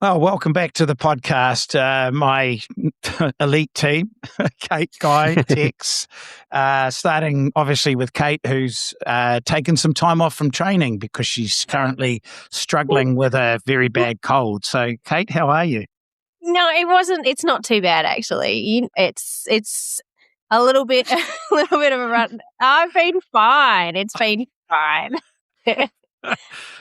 Well, welcome back to the podcast. My elite team, Kate, Guy, Tex, starting obviously with Kate, who's taken some time off from training because she's currently struggling with a very bad cold. So, Kate, how are you? No, it wasn't. It's not too bad, actually. It's a little bit of a run. I've been fine. It's been fine.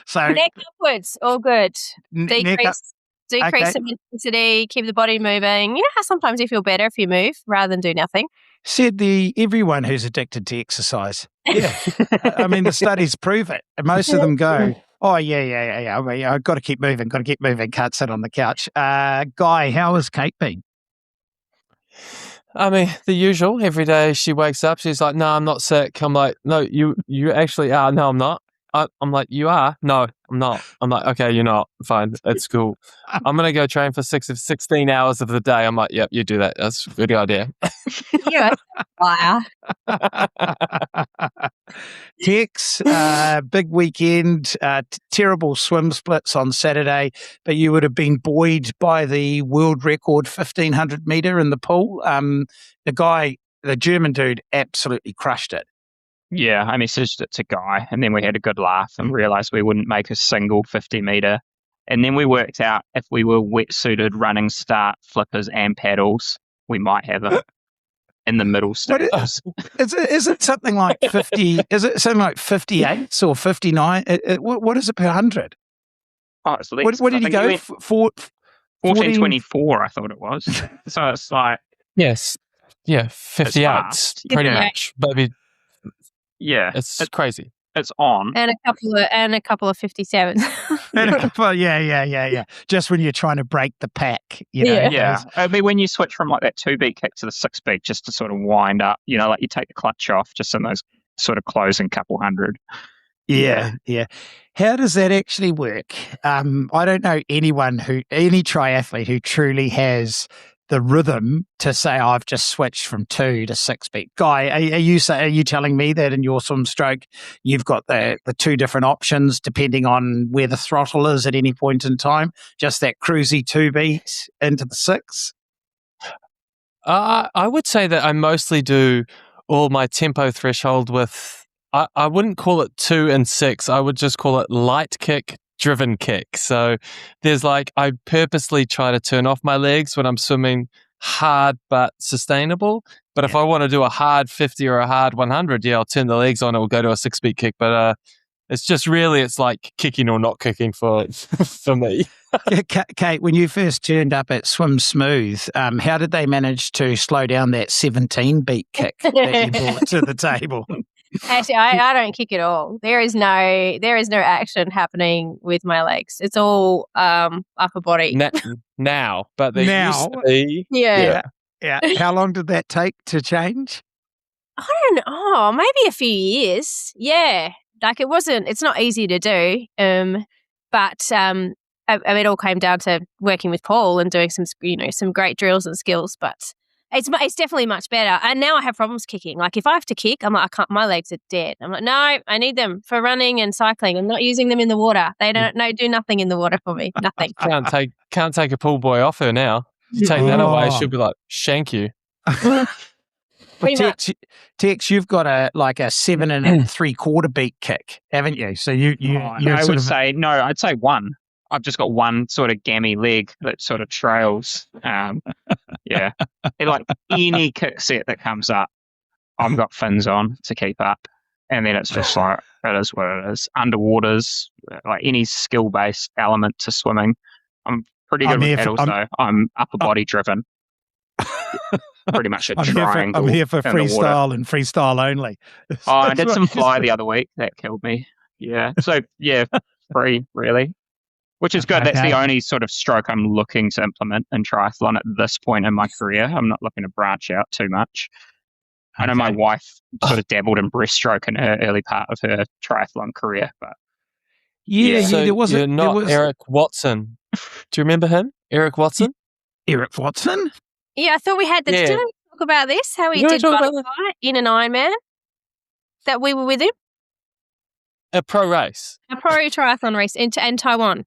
So neck upwards, all good. Decrease Okay. some intensity, keep the body moving. You know how sometimes you feel better if you move rather than do nothing? Said everyone who's addicted to exercise. Yeah. I mean, the studies prove it. And most of them go, oh, yeah. I mean, I've got to keep moving, can't sit on the couch. Guy, how has Kate been? I mean, the usual. Every day she wakes up, she's like, no, I'm not sick. I'm like, no, you actually are. No, I'm not. I'm like, you are? No, I'm not. I'm like, okay, you're not. Fine. It's cool. I'm going to go train for 16 hours of the day. I'm like, yep, you do that. That's a good idea. You're a liar. Tex, big weekend, terrible swim splits on Saturday, but you would have been buoyed by the world record 1,500 meter in the pool. The German dude, absolutely crushed it. Yeah, I messaged it to Guy, and then we had a good laugh and realised we wouldn't make a single 50 metre. And then we worked out if we were wetsuited, running start, flippers and paddles, we might have it in the middle stages. Is it something like 50? Is it something like 58 or 59? What is it per 100? Oh, it's less. What did he go for? 14:24, I thought it was. So it's like... Yes. Yeah, 58, pretty much. Maybe. Yeah, it's crazy. It's on, and a couple of 57s. Yeah. Just when you're trying to break the pack, you know. Yeah. I mean, when you switch from like that 2-beat kick to the 6-beat, just to sort of wind up, you know, like you take the clutch off, just in those sort of closing couple hundred. Yeah. How does that actually work? I don't know any triathlete who truly has the rhythm to say, I've just switched from 2 to 6-beat. Guy, are you telling me that in your swim stroke, you've got the 2 different options depending on where the throttle is at any point in time? Just that cruisy 2-beat into the 6? I would say that I mostly do all my tempo threshold with, I wouldn't call it 2 and 6. I would just call it light kick, driven kick. So there's I purposely try to turn off my legs when I'm swimming hard but sustainable. But if I want to do a hard 50 or a hard 100, I'll turn the legs on. It will go to a 6-beat kick. But it's just really, it's like kicking or not kicking for me. Kate, when you first turned up at Swim Smooth, how did they manage to slow down that 17-beat kick that you brought to the table? Actually, I don't kick at all. There is no action happening with my legs. It's all upper body. Now, but there used to be. Yeah. How long did that take to change? I don't know. Maybe a few years. Yeah. It's not easy to do. But it all came down to working with Paul and doing some great drills and skills, but it's definitely much better. And now I have problems kicking. Like if I have to kick, I'm like, I can't, my legs are dead. I'm like, no, I need them for running and cycling. I'm not using them in the water. They do nothing in the water for me. Nothing. Can't take a pool boy off her now. You take that away, she'll be like, shank you. But Tex, you've got a 7 3/4 beat kick, haven't you? So I'd say 1. I've just got 1 sort of gammy leg that sort of trails. Yeah. Like any kick set that comes up, I've got fins on to keep up. And then it's just like, it is what it is. Underwaters, like any skill-based element to swimming. I'm pretty good with paddles though. I'm upper body driven. Pretty much a triangle. I'm here for freestyle and freestyle only. I did some fly the other week. That killed me. Yeah. So, yeah, free, really. Which is good. Okay. That's the only sort of stroke I'm looking to implement in triathlon at this point in my career. I'm not looking to branch out too much. I know my wife sort of dabbled in breaststroke in her early part of her triathlon career. But so you're not Eric Watson. Do you remember him? Eric Watson? Eric Watson? Yeah, I thought we had didn't we talk about this? How he did butterfly in an Ironman? That we were with him? A pro race. A pro triathlon race in Taiwan.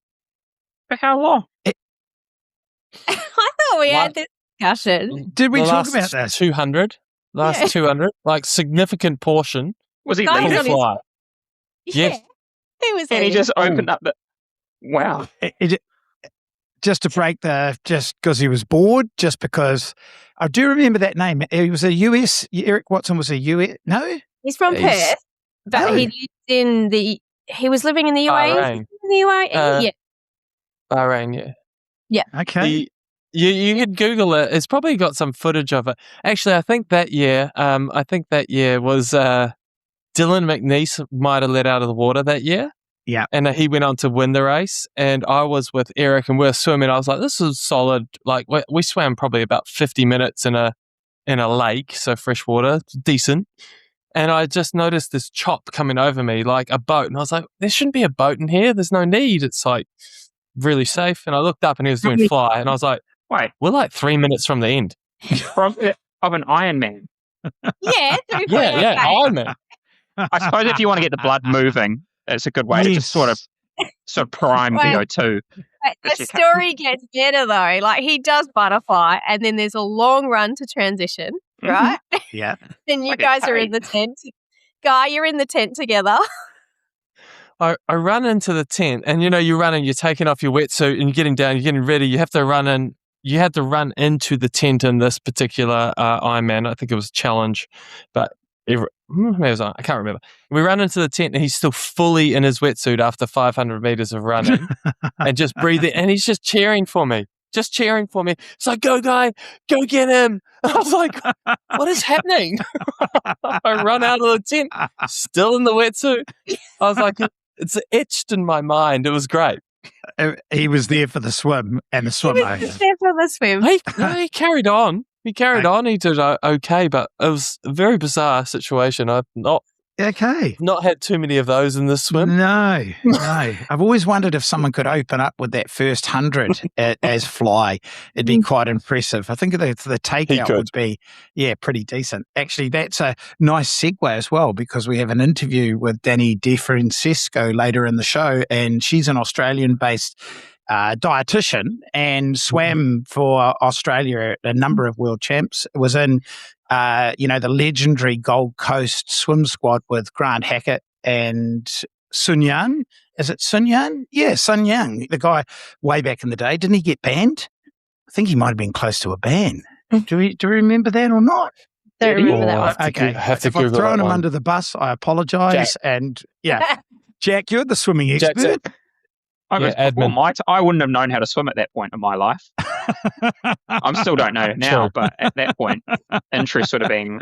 For how long? I thought we had this discussion. Did we The talk last about this? 200? Last 200? Like, significant portion. Was he Guys leading? on his- Fly. Yeah. Yes. He was And he leading. just opened up the. Wow. Just to break just because he was bored, just because I do remember that name. He was a US, Eric Watson was a US, no? He's from He's- Perth, but he was living in the UAE. Bahrain. In the UAE? Yeah. Bahrain, yeah. Okay. You could Google it. It's probably got some footage of it. Actually, I think that year was Dylan McNeese might have let out of the water that year. Yeah. And he went on to win the race. And I was with Eric and we were swimming. I was like, this is solid. Like we swam probably about 50 minutes in a lake, so fresh water, decent. And I just noticed this chop coming over me like a boat. And I was like, there shouldn't be a boat in here. There's no need. It's like really safe. And I looked up and he was doing fly. And I was like, Wait, we're like 3 minutes from the end. of an IRONMAN. Yeah. Yeah, Ironman. I suppose if you want to get the blood moving, it's a good way to just sort of prime Wait. VO2. The story gets better though. Like he does butterfly, and then there's a long run to transition, right? Yeah. And you Like a guys are in parade. the tent. Guy, you're in the tent together. I run into the tent and, you're running, you're taking off your wetsuit and you're getting down, you're getting ready. You have to run in. You had to run into the tent in this particular Ironman. I think it was a challenge, but maybe it was, I can't remember. We run into the tent and he's still fully in his wetsuit after 500 meters of running and just breathing. And he's just cheering for me. It's like, go guy, go get him. I was like, what is happening? I run out of the tent, still in the wetsuit. I was like, it's etched in my mind. It was great. He was there for the swim and the swim. He was just there for the swim. He carried on. He carried on. He did okay, but it was a very bizarre situation. I've not had too many of those in this swim. No. I've always wondered if someone could open up with that first 100 as fly. It'd be quite impressive. I think the takeout would be, pretty decent. Actually, that's a nice segue as well because we have an interview with Dani De Francesco later in the show, and she's an Australian-based dietitian and swam for Australia at a number of world champs. It was in the legendary Gold Coast swim squad with Grant Hackett and Sun Yang. Is it Sun Yang? Yeah, Sun Yang, the guy way back in the day. Didn't he get banned? I think he might have been close to a ban. Do we remember that or not? Don't remember that one. Okay. If I've thrown him under the bus, I apologise. And Jack, you're the swimming expert. I wouldn't have known how to swim at that point in my life. I still don't know now, but at that point, interest would have been.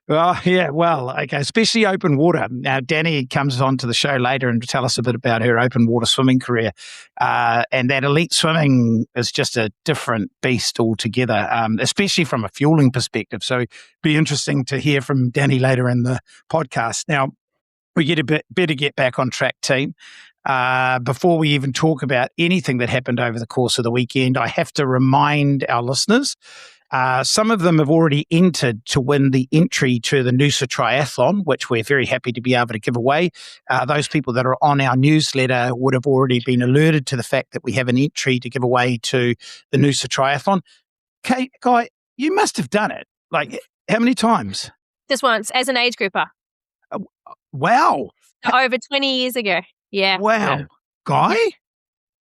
Okay, especially open water. Now, Dani comes on to the show later and to tell us a bit about her open water swimming career. And that elite swimming is just a different beast altogether, especially from a fueling perspective. So it'd be interesting to hear from Dani later in the podcast. Now, we better get back on track, team. Before we even talk about anything that happened over the course of the weekend, I have to remind our listeners, some of them have already entered to win the entry to the Noosa Triathlon, which we're very happy to be able to give away. Those people that are on our newsletter would have already been alerted to the fact that we have an entry to give away to the Noosa Triathlon. Okay, Guy, you must have done it. Like, how many times? Just once, as an age grouper. Wow. Over 20 years ago. Yeah. Wow. Guy?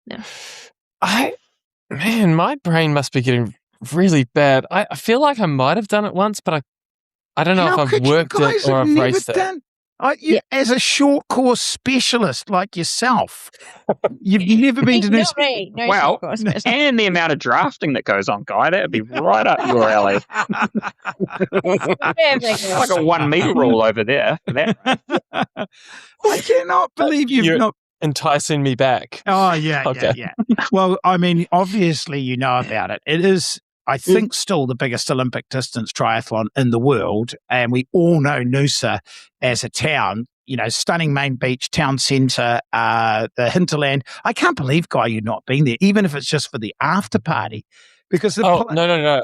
No. My brain must be getting really bad. I feel like I might have done it once, but I don't know if I've worked it or I've raced it. As a short course specialist like yourself, you've never been to Noosa. Not me. No, Well, short course. and the amount of drafting that goes on, Guy, that would be right up your alley. Like a 1 meter rule over there. For that. I cannot believe you've not enticing me back. Oh, yeah, Okay. yeah. Well, I mean, obviously you know about it. It is, I think, still the biggest Olympic distance triathlon in the world. And we all know Noosa as a town, stunning main beach, town centre, the hinterland. I can't believe, Guy, you've not been there, even if it's just for the after party. Because No.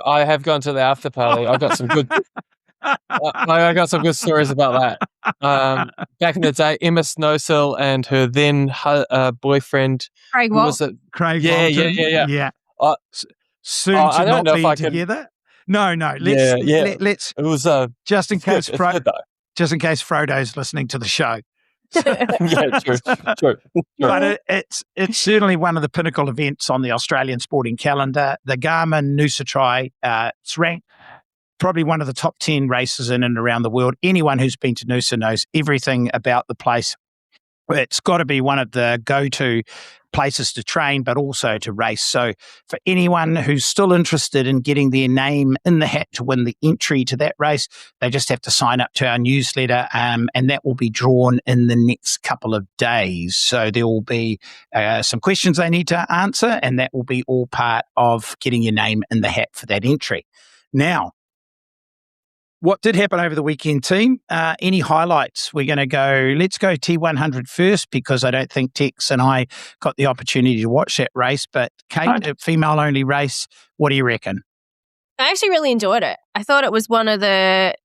I have gone to the after party. I got some good I got some good stories about that. Back in the day, Emma Snowsill and her then boyfriend, Craig who Walt. was it? Craig Yeah, Walton. yeah. Uh, Soon to I don't not know if be I can. together. No. Yeah, yeah. Let's It was just in it's good. case It's good though. just in case Frodo's listening to the show. Yeah, true. But it's certainly one of the pinnacle events on the Australian sporting calendar. The Garmin Noosa Tri, it's ranked probably one of the top 10 races in and around the world. Anyone who's been to Noosa knows everything about the place. It's got to be one of the go-to places to train, but also to race. So for anyone who's still interested in getting their name in the hat to win the entry to that race, they just have to sign up to our newsletter, and that will be drawn in the next couple of days. So there will be some questions they need to answer, and that will be all part of getting your name in the hat for that entry. Now, what did happen over the weekend, team? Any highlights? Let's go T100 first, because I don't think Tex and I got the opportunity to watch that race. But Kate, a female-only race, what do you reckon? I actually really enjoyed it. I thought it was one of the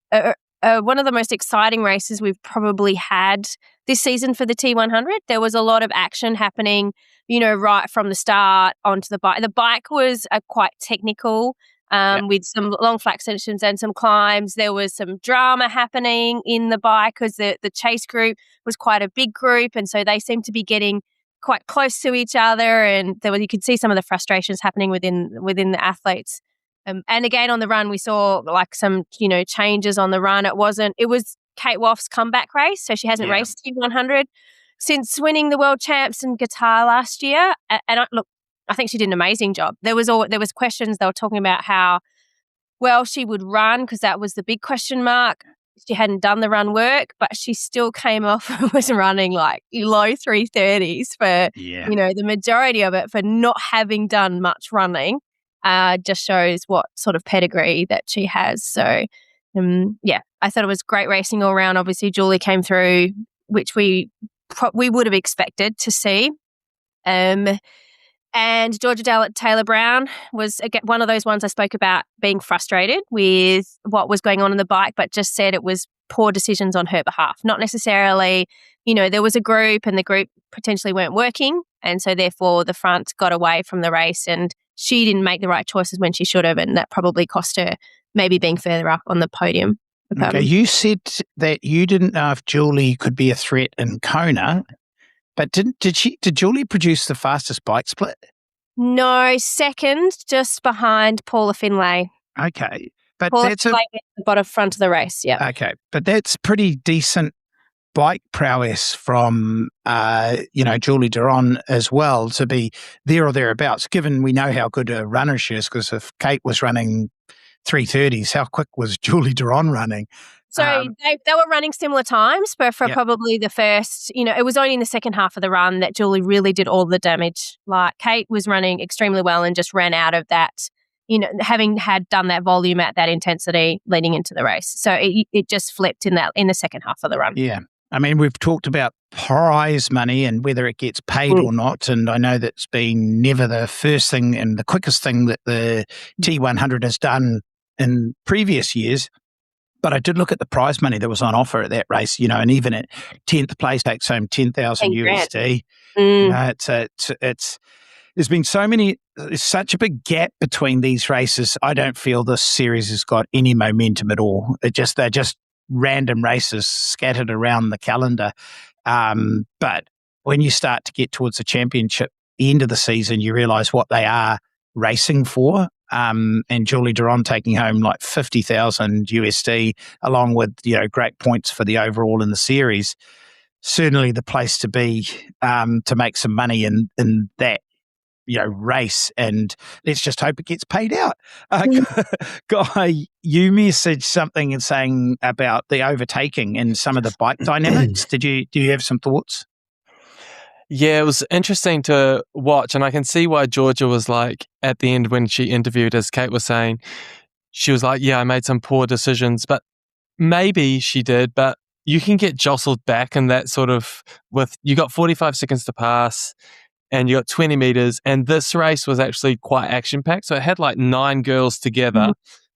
most exciting races we've probably had this season for the T100. There was a lot of action happening, right from the start onto the bike. The bike was quite technical. With some long flat sections and some climbs. There was some drama happening in the bike because the chase group was quite a big group, and so they seemed to be getting quite close to each other, and you could see some of the frustrations happening within the athletes. And again, on the run, we saw like some changes on the run. It was Kate Woff's comeback race, so she hasn't raced T100 since winning the world champs in Qatar last year. And I think she did an amazing job. There was questions. They were talking about how well she would run, because that was the big question mark. She hadn't done the run work, but she still came off and was running like low 3:30s for the majority of it, for not having done much running. Just shows what sort of pedigree that she has. So I thought it was great racing all around. Obviously, Julie came through, which we would have expected to see. And Georgia Taylor Brown was again one of those ones I spoke about being frustrated with what was going on in the bike, but just said it was poor decisions on her behalf. Not necessarily, there was a group and the group potentially weren't working, and so therefore the front got away from the race and she didn't make the right choices when she should have, and that probably cost her maybe being further up on the podium. Okay, you said that you didn't know if Julie could be a threat in Kona. But did Julie produce the fastest bike split? No, second, just behind Paula Finlay. Okay. But Paula that's Finlay at the bottom front of the race, yeah. Okay. But that's pretty decent bike prowess from Julie Duron as well, to be there or thereabouts, given we know how good a runner she is, because if Kate was running 3:30s, how quick was Julie Duron running? So they were running similar times, but for probably the first, it was only in the second half of the run that Julie really did all the damage. Like Kate was running extremely well and just ran out of that, having had done that volume at that intensity leading into the race. So it just flipped in the second half of the run. Yeah. I mean, we've talked about prize money and whether it gets paid or not. And I know that's been never the first thing and the quickest thing that the T100 has done in previous years. But I did look at the prize money that was on offer at that race, and even at 10th place, takes home 10,000 USD. There's been there's such a big gap between these races. I don't feel this series has got any momentum at all. They're just random races scattered around the calendar. But when you start to get towards the championship, the end of the season, you realize what they are racing for. And Julie Duron taking home like 50,000 USD, along with great points for the overall in the series. Certainly the place to be to make some money in that race, and let's just hope it gets paid out. Guy, you messaged something and saying about the overtaking and some of the bike dynamics. Do you have some thoughts? Yeah, it was interesting to watch, and I can see why Georgia was like, at the end when she interviewed, as Kate was saying, she was like, yeah, I made some poor decisions, but maybe she did, but you can get jostled back in that sort of, you got 45 seconds to pass and you got 20 meters, and this race was actually quite action-packed, so it had like 9 girls together.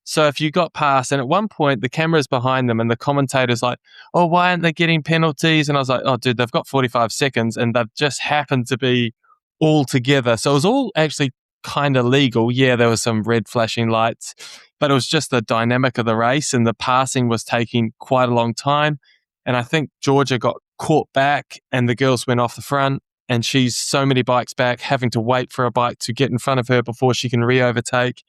So if you got past, and at one point the camera's behind them and the commentator's like, oh, why aren't they getting penalties? And I was like, oh, dude, they've got 45 seconds and they've just happened to be all together. So it was all actually kind of legal. Yeah, there was some red flashing lights, but it was just the dynamic of the race, and the passing was taking quite a long time. And I think Georgia got caught back and the girls went off the front, and she's so many bikes back, having to wait for a bike to get in front of her before she can re-overtake.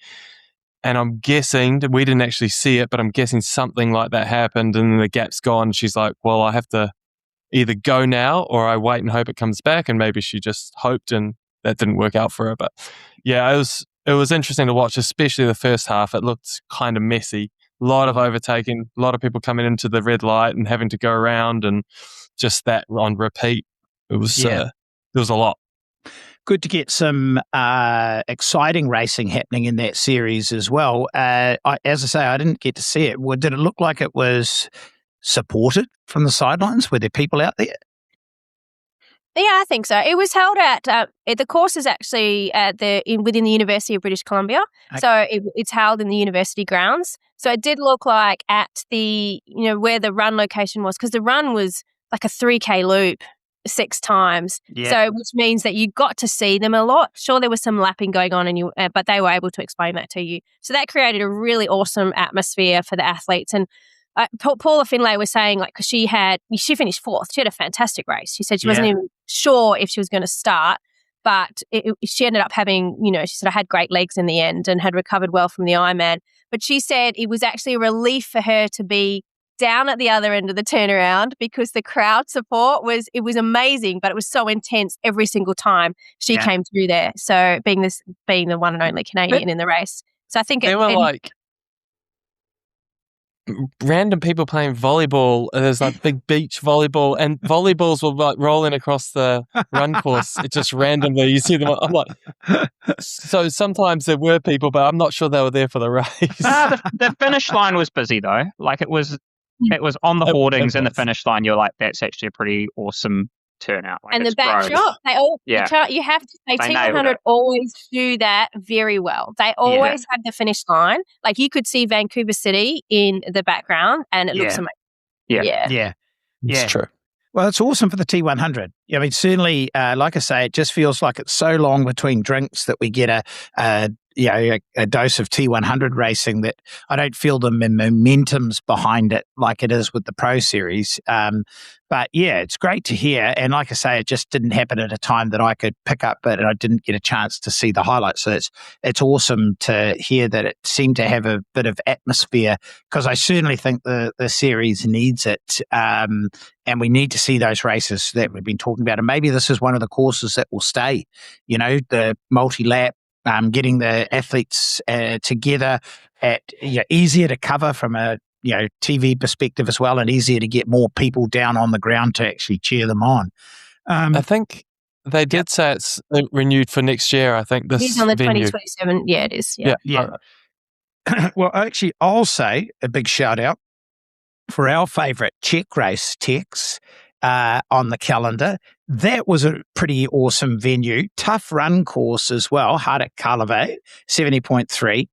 And I'm guessing, we didn't actually see it, but I'm guessing something like that happened, and then the gap's gone. She's like, well, I have to either go now or I wait and hope it comes back. And maybe she just hoped and that didn't work out for her. But yeah, it was interesting to watch, especially the first half. It looked kind of messy. A lot of overtaking, a lot of people coming into the red light and having to go around, and just that on repeat. It was, there was a lot. Good to get some exciting racing happening in that series as well. As I say, I didn't get to see it. Did it look like it was supported from the sidelines? Were there people out there? Yeah, I think so. It was held at the course is actually within the University of British Columbia, okay. So it's held in the university grounds. So it did look like at the where the run location was, because the run was like a 3K loop 6 times. Yeah. So which means that you got to see them a lot. Sure, there was some lapping going on, but they were able to explain that to you. So that created a really awesome atmosphere for the athletes. And Paula Finlay was saying, like, because she finished 4th. She had a fantastic race. She said she wasn't even sure if she was going to start, but she ended up having, she sort of had great legs in the end and had recovered well from the Ironman. But she said it was actually a relief for her to be down at the other end of the turnaround, because the crowd support was amazing, but it was so intense every single time she came through there. So being the one and only Canadian in the race. So I think they were like random people playing volleyball. There's like big beach volleyball, and volleyballs were like rolling across the run course. It just randomly, you see them. I'm like, so sometimes there were people, but I'm not sure they were there for the race. The finish line was busy though. Like it was on the hoardings in the finish line. You're like, that's actually a pretty awesome turnout. Like, and the backdrop, you have to say T100 always do that very well. They always have the finish line. Like you could see Vancouver City in the background, and it looks amazing. Yeah. It's true. Well, it's awesome for the T100. I mean, certainly, like I say, it just feels like it's so long between drinks that we get a dose of T100 racing that I don't feel the momentum's behind it like it is with the Pro Series. But yeah, it's great to hear. And like I say, it just didn't happen at a time that I could pick up, but I didn't get a chance to see the highlights. So it's awesome to hear that it seemed to have a bit of atmosphere, because I certainly think the series needs it. And we need to see those races that we've been talking about. And maybe this is one of the courses that will stay, the multi-lap, getting the athletes together at easier to cover from a TV perspective as well, and easier to get more people down on the ground to actually cheer them on. I think they did say it's renewed for next year. I think this is on the venue. 2027. Yeah, it is. Yeah. Well, actually, I'll say a big shout out for our favourite Czech race, Tex, on the calendar. That was a pretty awesome venue. Tough run course as well. Hradec-Kralove, 70.3.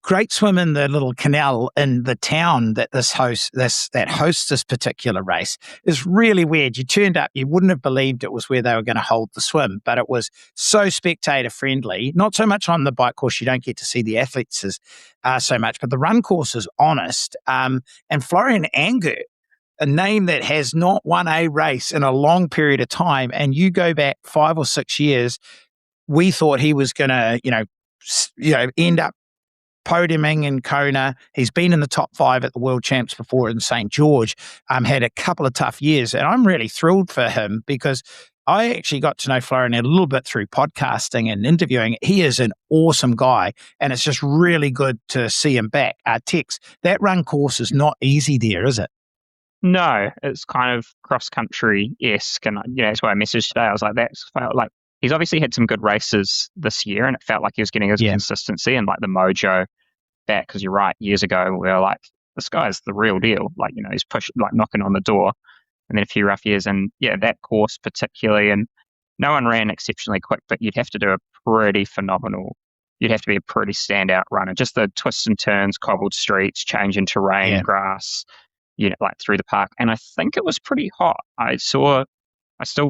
Great swim in the little canal in the town that hosts this particular race. Is really weird. You turned up, you wouldn't have believed it was where they were going to hold the swim, but it was so spectator friendly. Not so much on the bike course, you don't get to see the athletes so much, but the run course is honest. And Florian Anger, a name that has not won a race in a long period of time, and you go back 5 or 6 years, we thought he was going to, end up podiuming in Kona. He's been in the top 5 at the World Champs before in St. George. Had a couple of tough years, and I'm really thrilled for him, because I actually got to know Florian a little bit through podcasting and interviewing. He is an awesome guy, and it's just really good to see him back. Tex, that run course is not easy there, is it? No, it's kind of cross-country-esque, and that's why I messaged today. I was like, that's felt like he's obviously had some good races this year, and it felt like he was getting his consistency and like the mojo back. Because you're right, years ago we were like, this guy's the real deal. Like, he's knocking on the door, and then a few rough years, and that course particularly, and no one ran exceptionally quick, but you'd have to do a pretty phenomenal you'd have to be a pretty standout runner. Just the twists and turns, cobbled streets, changing terrain, grass, like through the park. And I think it was pretty hot. I still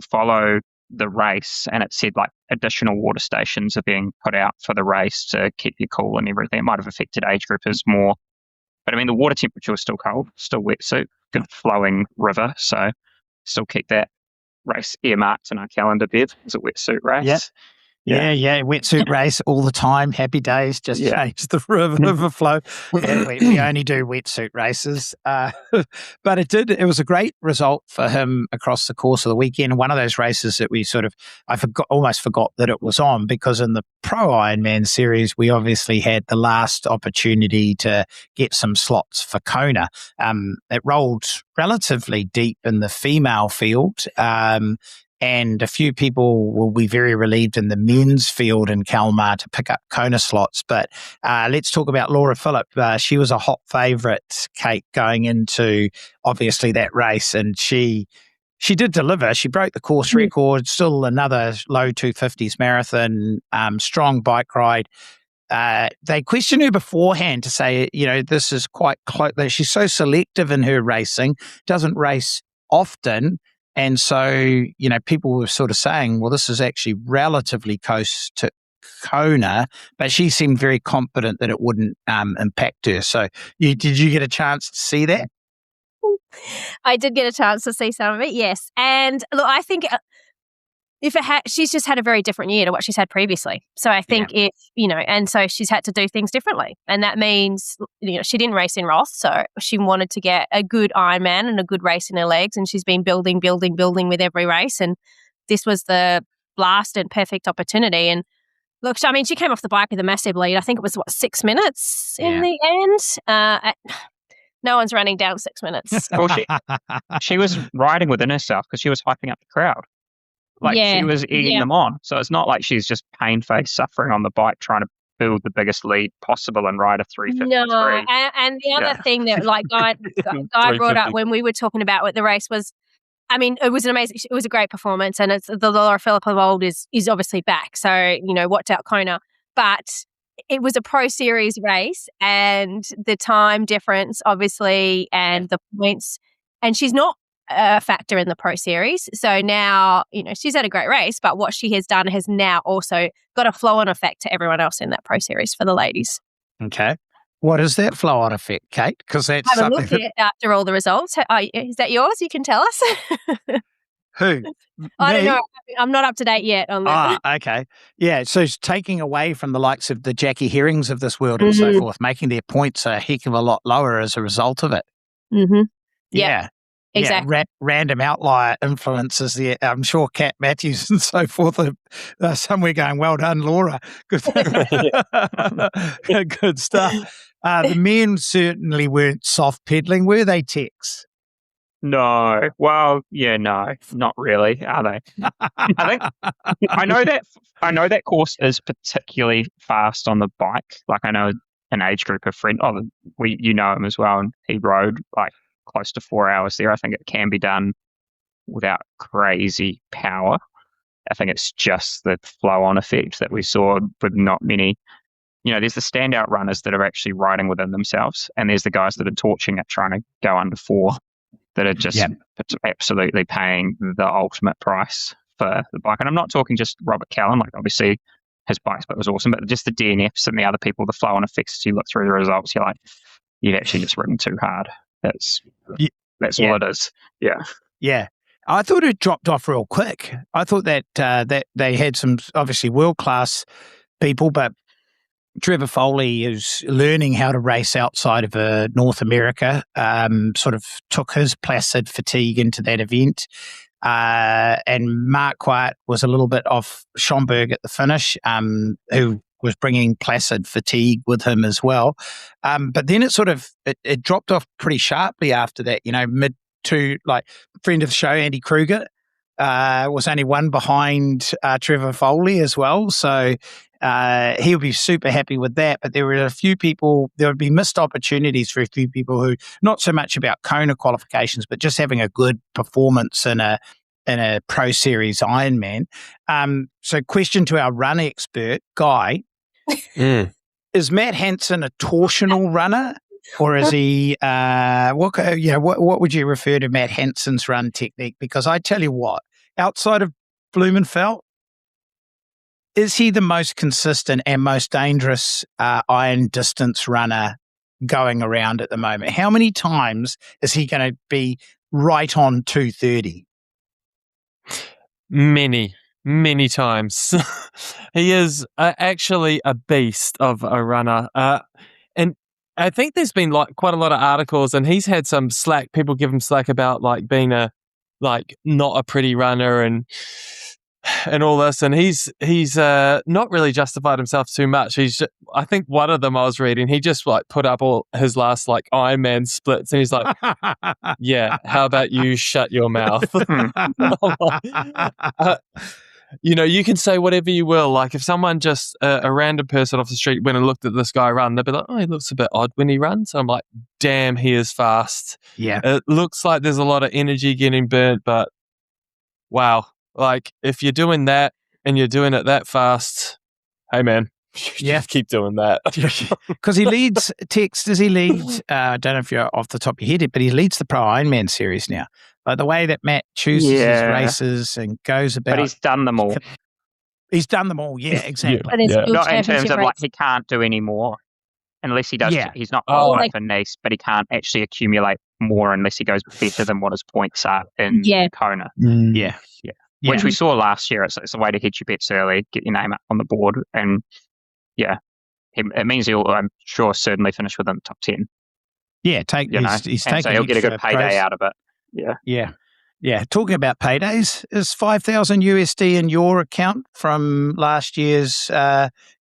follow the race, and it said like additional water stations are being put out for the race to keep you cool and everything. It might have affected age groupers more. But I mean, the water temperature was still cold, still wetsuit, good flowing river. So still keep that race earmarked in our calendar, Bev. It's a wetsuit race. Yeah. Wetsuit race all the time. Happy days. Just change the river flow. We only do wetsuit races. But it was a great result for him across the course of the weekend. One of those races that we almost forgot that it was on, because in the Pro Ironman series, we obviously had the last opportunity to get some slots for Kona. It rolled relatively deep in the female field. And a few people will be very relieved in the men's field in Kalmar to pick up Kona slots. But let's talk about Laura Phillip. She was a hot favourite, Kate, going into, obviously, that race. And she did deliver. She broke the course record, still another low 250s marathon, strong bike ride. They questioned her beforehand to say, this is quite close. She's so selective in her racing, doesn't race often. And so, people were sort of saying, well, this is actually relatively close to Kona, but she seemed very confident that it wouldn't impact her. So did you get a chance to see that? I did get a chance to see some of it, yes. And look, I think she's just had a very different year to what she's had previously. So I think and so she's had to do things differently. And that means, she didn't race in Roth, so she wanted to get a good Ironman and a good race in her legs. And she's been building with every race. And this was the last and perfect opportunity. And look, she came off the bike with a massive lead. I think it was 6 minutes in the end. No one's running down 6 minutes. Well, she was riding within herself because she was hyping up the crowd. She was egging them on. So it's not like she's just pain-faced suffering on the bike trying to build the biggest lead possible and ride a 353. No, and the other thing that Guy brought up when we were talking about what the race was, it was a great performance, and it's the Laura Phillip of old is obviously back. So, watch out Kona. But it was a Pro Series race, and the time difference, obviously, and the points, and she's not a factor in the Pro Series. So now, she's had a great race, but what she has done has now also got a flow-on effect to everyone else in that Pro Series for the ladies. Okay. What is that flow-on effect, Kate? Because that's I haven't looked at it after all the results. Is that yours? You can tell us. Who? I don't know. I'm not up to date yet on that. Okay. Yeah, so it's taking away from the likes of the Jackie Herrings of this world and so forth, making their points a heck of a lot lower as a result of it. Mm-hmm. Yeah. Exactly. Yeah, random outlier influences there. I'm sure Kat Matthews and so forth are somewhere going, well done, Laura. Good, good stuff. The men certainly weren't soft pedaling, were they, Tex? No. Well, no, not really, are they? I think I know that course is particularly fast on the bike. Like, I know an age group of friend. You know him as well, and he rode close to 4 hours there. I think it can be done without crazy power. I think it's just the flow-on effect that we saw with not many. There's the standout runners that are actually riding within themselves, and there's the guys that are torching it, trying to go under 4, that are just absolutely paying the ultimate price for the bike. And I'm not talking just Robert Callan, obviously his bike split was awesome, but just the DNFs and the other people, the flow-on effects. As you look through the results, you're like, you've actually just ridden too hard. That's all it is. Yeah. Yeah. I thought it dropped off real quick. I thought that they had some obviously world-class people, but Trevor Foley is learning how to race outside of North America, sort of took his placid fatigue into that event. And Mark White was a little bit off Schomburg at the finish, who was bringing placid fatigue with him as well. But then it dropped off pretty sharply after that, mid to friend of the show, Andy Kruger, was only one behind Trevor Foley as well. So he'll be super happy with that. But there would be missed opportunities for a few people who, not so much about Kona qualifications, but just having a good performance in a Pro Series Ironman. So question to our run expert, Guy, Mm. Is Matt Hansen a torsional runner, or is he? What would you refer to Matt Hansen's run technique? Because I tell you what, outside of Blumenfeld, is he the most consistent and most dangerous iron distance runner going around at the moment? How many times is he going to be right on 2:30? Many times. He is actually a beast of a runner. And I think there's been quite a lot of articles, and he's had some slack. People give him slack about being not a pretty runner and all this. And he's not really justified himself too much. I think one of them I was reading, he just put up all his last Ironman splits, and he's like, yeah, how about you shut your mouth? You can say whatever you will. If someone just a random person off the street went and looked at this guy run, they'd be like, oh, he looks a bit odd when he runs. So I'm like, damn, he is fast. Yeah. It looks like there's a lot of energy getting burnt, but wow. If you're doing that and you're doing it that fast, hey man, just keep doing that. Because he leads, Tex, does he lead, I don't know if you're off the top of your head, but he leads the Pro Ironman series now. The way that Matt chooses his races and goes about. But he's done them all. He's done them all, yeah, exactly. Not in terms of he can't do any more unless he does. Yeah. He's not qualified for Nice, but he can't actually accumulate more unless he goes better than what his points are in Kona. Yeah. Which we saw last year. It's a way to hedge your bets early, get your name up on the board, and it means he'll, I'm sure, certainly finish within the top 10. Yeah, he's taking. So he'll get a good payday out of it. Yeah. Talking about paydays, is $5,000 in your account from last year's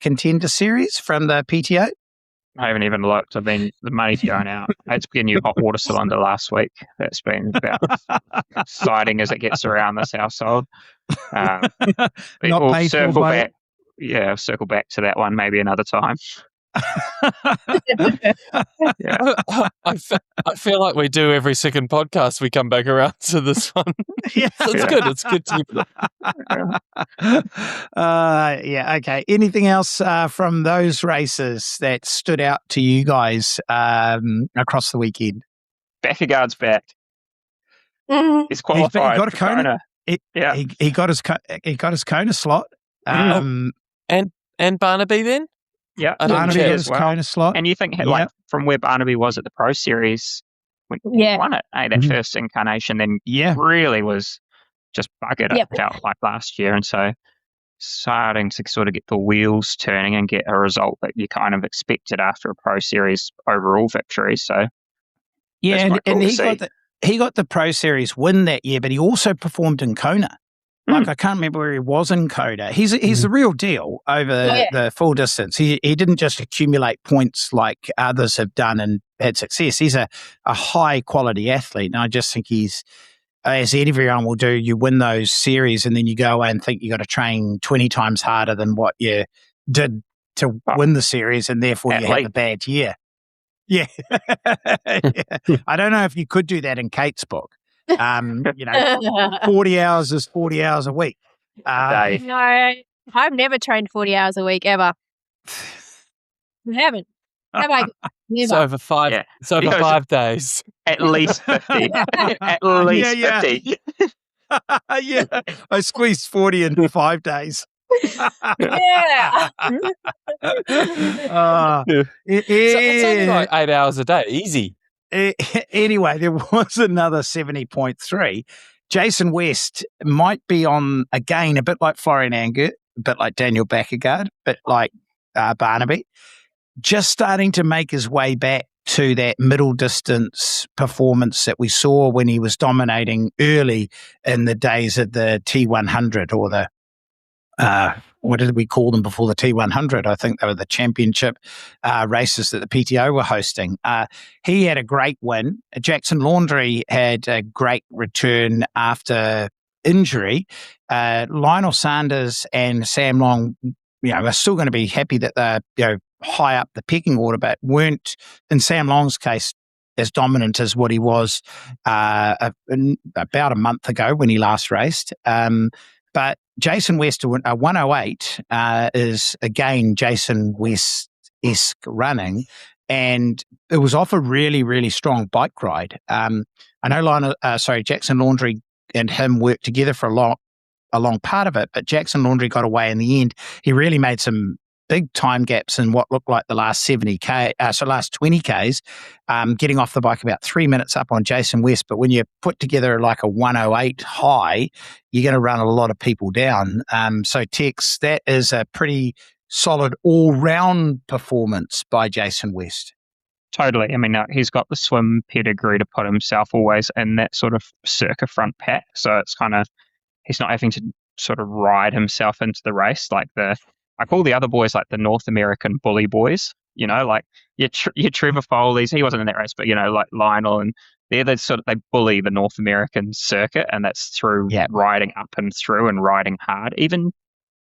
contender series from the PTO? I haven't even looked. The money's going out. I had to get a new hot water cylinder last week. That's been about exciting as it gets around this household. Not paid circle for back. Yeah, circle back to that one maybe another time. I feel like we do every second podcast. We come back around to this one. Good. It's good to. Okay. Anything else from those races that stood out to you guys across the weekend? Beckegaard's back. He's qualified. He got a Kona. He got his Kona slot. And Barnaby then. Yeah, Barnaby got his Kona slot. And you think from where Barnaby was at the Pro Series, when he won it, that first incarnation, then really was just buggered. It felt like last year, and so starting to sort of get the wheels turning and get a result that you kind of expected after a Pro Series overall victory. So and he got the Pro Series win that year, but he also performed in Kona. I can't remember where he was in Kona. He's the real deal over the full distance. He didn't just accumulate points like others have done and had success. He's a high quality athlete, and I just think he's, as everyone will do, you win those series and then you go away and think you got to train 20 times harder than what you did to win the series, and therefore you have a bad year. Yeah. I don't know if you could do that in Kate's book. 40 hours is 40 hours a week. No, I've never trained 40 hours a week ever. I haven't. Have I? Never. It's over 5 days. At least 50. At least 50. I squeezed 40 in 5 days. It's only like 8 hours a day, easy. Anyway, there was another 70.3. Jason West might be on again, a bit like Florian Angert, a bit like Daniel Beckegaard, a bit like Barnaby, just starting to make his way back to that middle distance performance that we saw when he was dominating early in the days of the T100 or the what did we call them before the T100? I think they were the championship races that the PTO were hosting. He had a great win. Jackson Laundrie had a great return after injury. Lionel Sanders and Sam Long, are still going to be happy that they're, high up the pecking order, but weren't, in Sam Long's case, as dominant as what he was about a month ago when he last raced. But Jason West, 108 is again Jason West-esque running, and it was off a really, really strong bike ride. I know Jackson Laundry and him worked together for a long part of it, but Jackson Laundry got away in the end. He really made some big time gaps in what looked like the last 20 Ks, getting off the bike about 3 minutes up on Jason West. But when you put together like a 108 high, you're going to run a lot of people down. So Tex, that is a pretty solid all-round performance by Jason West. Totally. I mean, he's got the swim pedigree to put himself always in that sort of circa front pack. So it's kind of, he's not having to sort of ride himself into the race like I call the other boys like the North American bully boys, like your Trevor Foley's, he wasn't in that race, but, like Lionel, and they're the sort of, they bully the North American circuit, and that's through riding up and through and riding hard. Even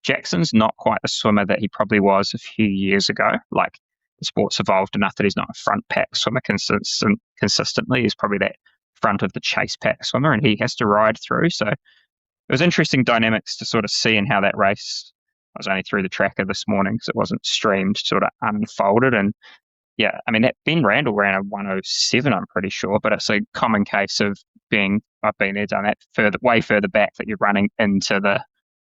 Jackson's not quite the swimmer that he probably was a few years ago. Like, the sport's evolved enough that he's not a front pack swimmer consistently. He's probably that front of the chase pack swimmer, and he has to ride through. So it was interesting dynamics to sort of see in how that race, I was only through the tracker this morning because it wasn't streamed, sort of unfolded. And yeah, I mean, that Ben Randall ran a 107, I'm pretty sure, but it's a common case of I've been there, done that way further back, that you're running into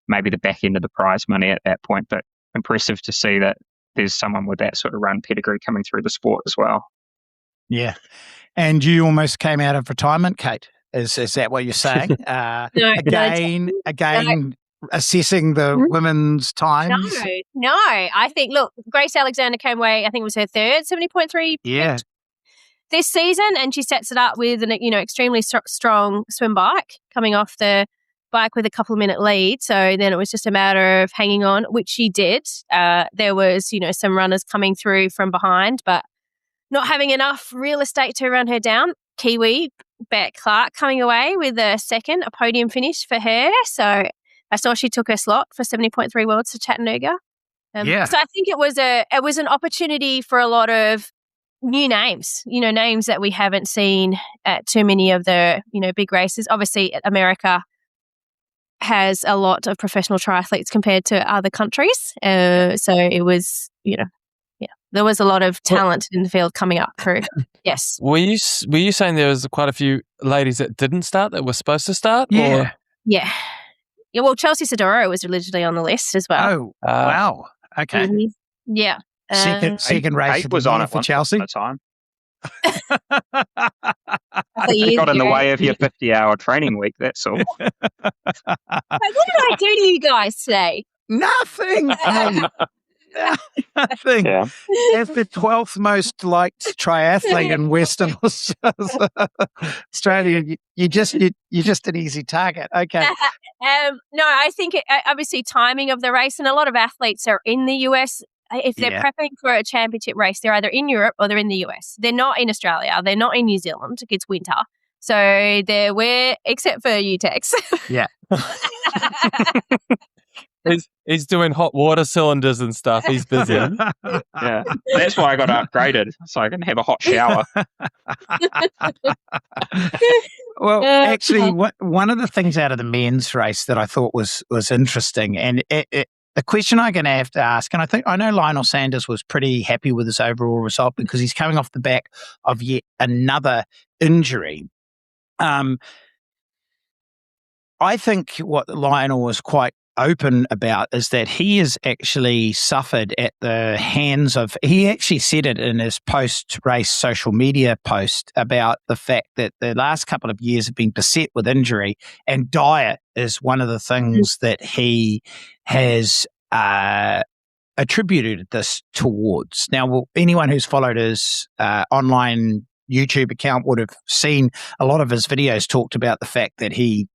maybe the back end of the prize money at that point. But impressive to see that there's someone with that sort of run pedigree coming through the sport as well. Yeah. And you almost came out of retirement, Kate. Is that what you're saying? Again, assessing the women's times? No. I think, look, Grace Alexander came away, I think it was her third 70.3 this season, and she sets it up with an extremely strong swim bike coming off the bike with a couple of minute lead. So then it was just a matter of hanging on, which she did. There was, some runners coming through from behind, but not having enough real estate to run her down. Kiwi, Beck Clark, coming away with a podium finish for her. So I saw she took her slot for 70.3 Worlds to Chattanooga. So I think it was an opportunity for a lot of new names, names that we haven't seen at too many of the, big races. Obviously, America has a lot of professional triathletes compared to other countries. So it was, there was a lot of talent in the field coming up through. Yes. Were you saying there was quite a few ladies that didn't start that were supposed to start? Yeah. Yeah. Yeah. Well, Chelsea Sodaro was originally on the list as well. Oh, wow. Okay. Mm-hmm. Yeah. Second race Kate was on it for Chelsea. At the time. You got in the way of your 50-hour training week, that's all. What did I do to you guys today? Nothing. Nothing. Yeah. As the 12th most liked triathlete in Western Australia, you're just an easy target. Okay. No, I think obviously timing of the race, and a lot of athletes are in the US. If they're prepping for a championship race, they're either in Europe or they're in the US. They're not in Australia. They're not in New Zealand. It's winter. So except for you, Tex. Yeah. He's doing hot water cylinders and stuff. He's busy. Yeah. That's why I got upgraded, so I can have a hot shower. Well, actually, one of the things out of the men's race that I thought was interesting, and the question I'm going to have to ask, and I know Lionel Sanders was pretty happy with his overall result because he's coming off the back of yet another injury. I think what Lionel was quite open about is that he has actually suffered at the hands of, he actually said it in his post-race social media post about the fact that the last couple of years have been beset with injury, and diet is one of the things that he has attributed this towards. Now, anyone who's followed his online YouTube account would have seen a lot of his videos talked about the fact that he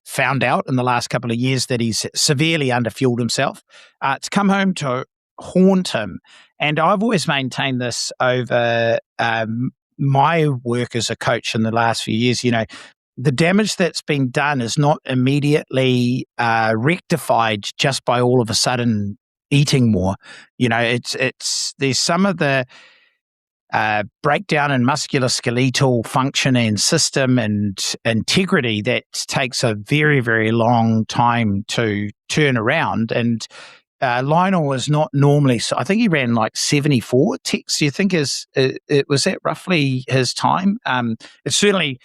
found out in the last couple of years that he's severely underfueled himself. It's come home to haunt him. And I've always maintained this over my work as a coach in the last few years. The damage that's been done is not immediately rectified just by all of a sudden eating more. There's some of the breakdown in musculoskeletal function and system and integrity that takes a very, very long time to turn around. And Lionel was not normally, so I think he ran like 74 ticks. Do you think was that roughly his time? It certainly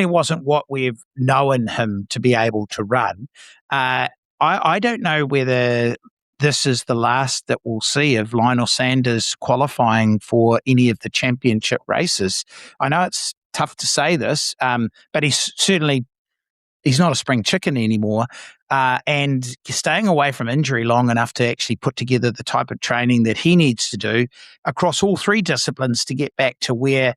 wasn't what we've known him to be able to run. I don't know whether this is the last that we'll see of Lionel Sanders qualifying for any of the championship races. I know it's tough to say this, but he's not a spring chicken anymore. And staying away from injury long enough to actually put together the type of training that he needs to do across all three disciplines to get back to where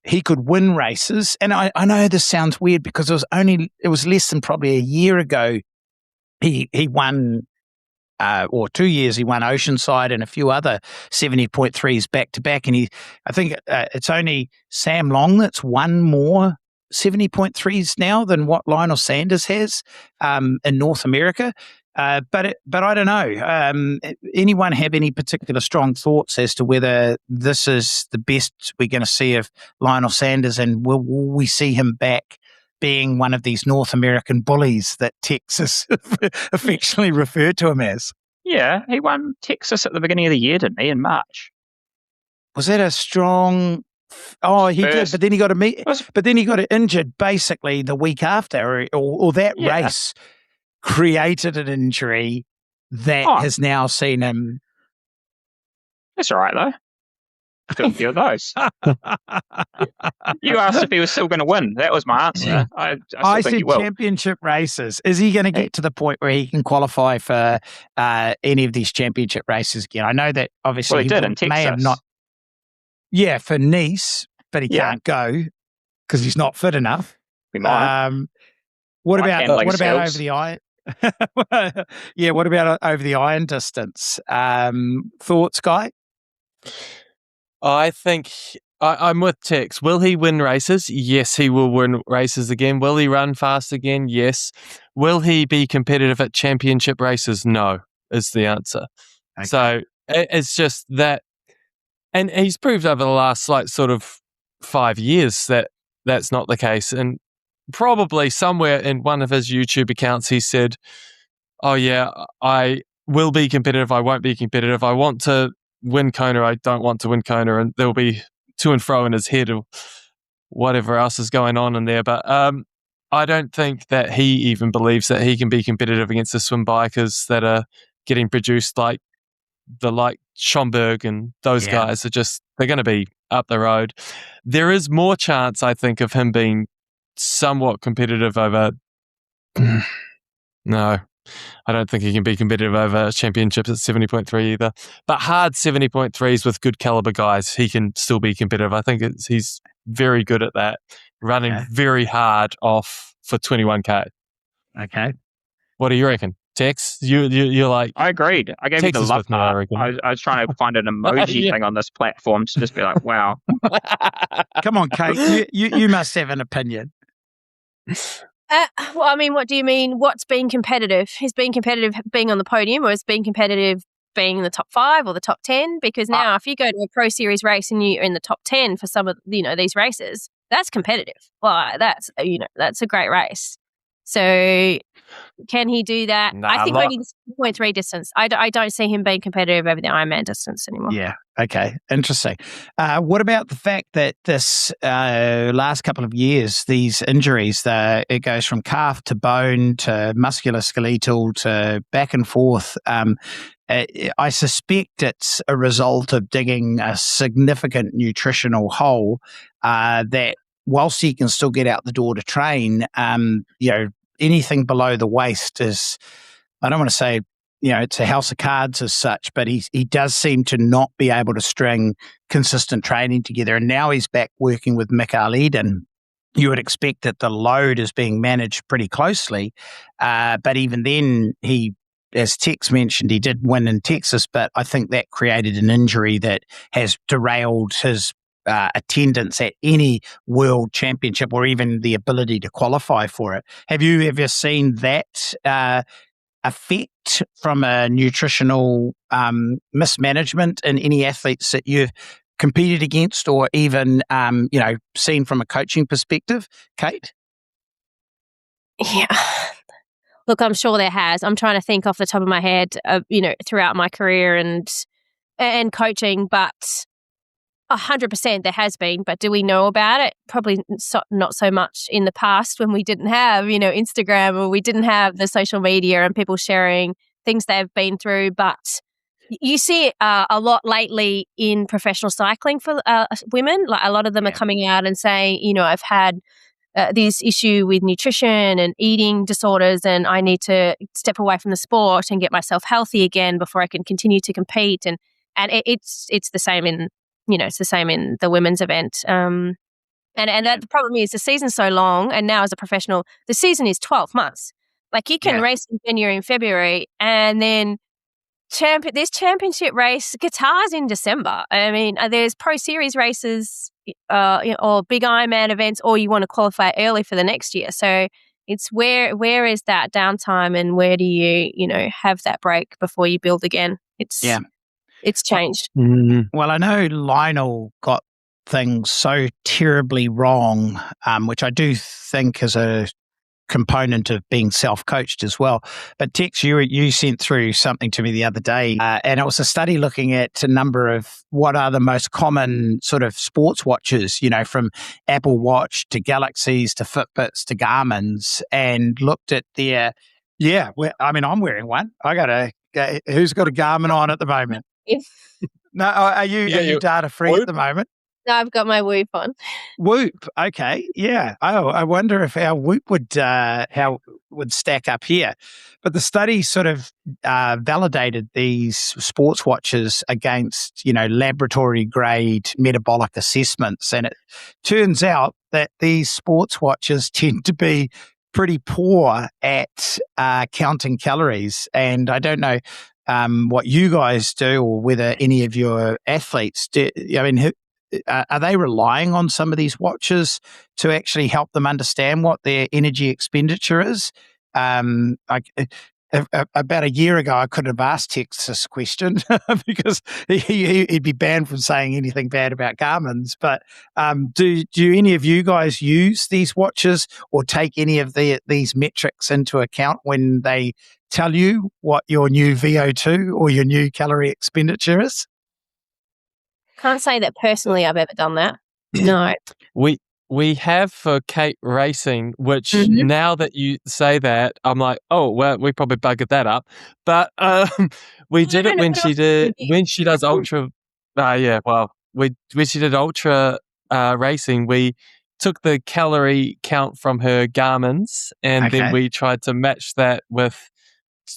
he could win races. And I know this sounds weird because it was less than probably a year ago he won, or 2 years, he won Oceanside and a few other 70.3s back to back. And I think it's only Sam Long that's won more 70.3s now than what Lionel Sanders has in North America. But I don't know. Anyone have any particular strong thoughts as to whether this is the best we're going to see of Lionel Sanders, and will we see him back being one of these North American bullies that Texas affectionately referred to him as? Yeah, he won Texas at the beginning of the year, didn't he, in March? Was that a strong... Oh, he did, but then he got injured basically the week after, or that race created an injury that has now seen him. That's all right, though. Still a few of those. You asked if he was still going to win. That was my answer. I said championship races. Is he going to get to the point where he can qualify for any of these championship races again? I know that obviously he did in Texas. May have not. Yeah, for Nice, but he can't go because he's not fit enough. What about over the iron? Yeah, what about over the iron distance? Thoughts, Guy? I think I'm with Tex. Will he win races? Yes, he will win races again. Will he run fast again? Yes. Will he be competitive at championship races? No, is the answer. Okay. So it's just that. And he's proved over the last sort of 5 years that that's not the case. And probably somewhere in one of his YouTube accounts, he said, oh yeah, I will be competitive. I won't be competitive. I want to win Kona. I don't want to win Kona. And there'll be to and fro in his head or whatever else is going on in there. But I don't think that he even believes that he can be competitive against the swim bikers that are getting produced like Schomburg and those guys are they're going to be up the road. There is more chance, I think, of him being somewhat competitive over. No, I don't think he can be competitive over championships at 70.3 either. But hard 70.3s with good caliber guys, he can still be competitive. I think he's very good at that, running very hard off for 21K. Okay. What do you reckon? Tex, you're like... I agreed. I gave you the love part. I was trying to find an emoji thing on this platform to just be like, wow. Come on, Kate. You must have an opinion. Well, I mean, what do you mean? What's being competitive? Is being competitive being on the podium, or is being competitive being in the top 5 or the top 10? Because now if you go to a Pro Series race and you're in the top 10 for some of, these races, that's competitive. Well, that's a great race. So can he do that? I think only the 0.3 distance. I don't see him being competitive over the Ironman distance anymore. Yeah. Okay. Interesting. What about the fact that this last couple of years, these injuries, it goes from calf to bone to musculoskeletal to back and forth. I suspect it's a result of digging a significant nutritional hole that whilst he can still get out the door to train, anything below the waist is, I don't want to say, it's a house of cards as such, but he does seem to not be able to string consistent training together. And now he's back working with Mick Arleden. You would expect that the load is being managed pretty closely. But even then, as Tex mentioned, he did win in Texas, but I think that created an injury that has derailed his attendance at any world championship or even the ability to qualify for it. Have you ever seen that effect from a nutritional mismanagement in any athletes that you've competed against or even, seen from a coaching perspective, Kate? Yeah. Look, I'm sure there has. I'm trying to think off the top of my head, throughout my career and coaching, but 100% there has been. But do we know about it? Probably not so much in the past when we didn't have, Instagram, or we didn't have the social media and people sharing things they've been through. But you see it a lot lately in professional cycling for women. Like, a lot of them are coming out and saying, I've had this issue with nutrition and eating disorders, and I need to step away from the sport and get myself healthy again before I can continue to compete. And it's the same in it's the same in the women's event. And that the problem is the season's so long, and now as a professional, the season is 12 months. Like, you can race in January and February, and then there's championship race guitars in December. I mean, there's pro series races, or big Ironman events, or you want to qualify early for the next year. So it's where is that downtime, and where do you have that break before you build again? It's changed. Well, I know Lionel got things so terribly wrong, which I do think is a component of being self-coached as well. But Tex, you sent through something to me the other day, and it was a study looking at a number of what are the most common sort of sports watches, from Apple Watch to Galaxies to Fitbits to Garmin's, and looked at their, I'm wearing one. Who's got a Garmin on at the moment? No, are you data free at the moment? No, I've got my Whoop on. Whoop, okay, yeah. Oh, I wonder if our Whoop would stack up here. But the study sort of validated these sports watches against, laboratory grade metabolic assessments, and it turns out that these sports watches tend to be pretty poor at counting calories. And I don't know what you guys do, or whether any of your athletes do. Are they relying on some of these watches to actually help them understand what their energy expenditure is? About a year ago, I could have asked Tex this question because he'd be banned from saying anything bad about Garmin's. But do any of you guys use these watches or take any of these metrics into account when they tell you what your new VO2 or your new calorie expenditure is? Can't say that personally I've ever done that. No. We have for Kate racing, which now that you say that, I'm like, oh, well, we probably buggered that up. But we did it when she does ultra. When she did ultra racing, we took the calorie count from her Garmin's, and then we tried to match that with,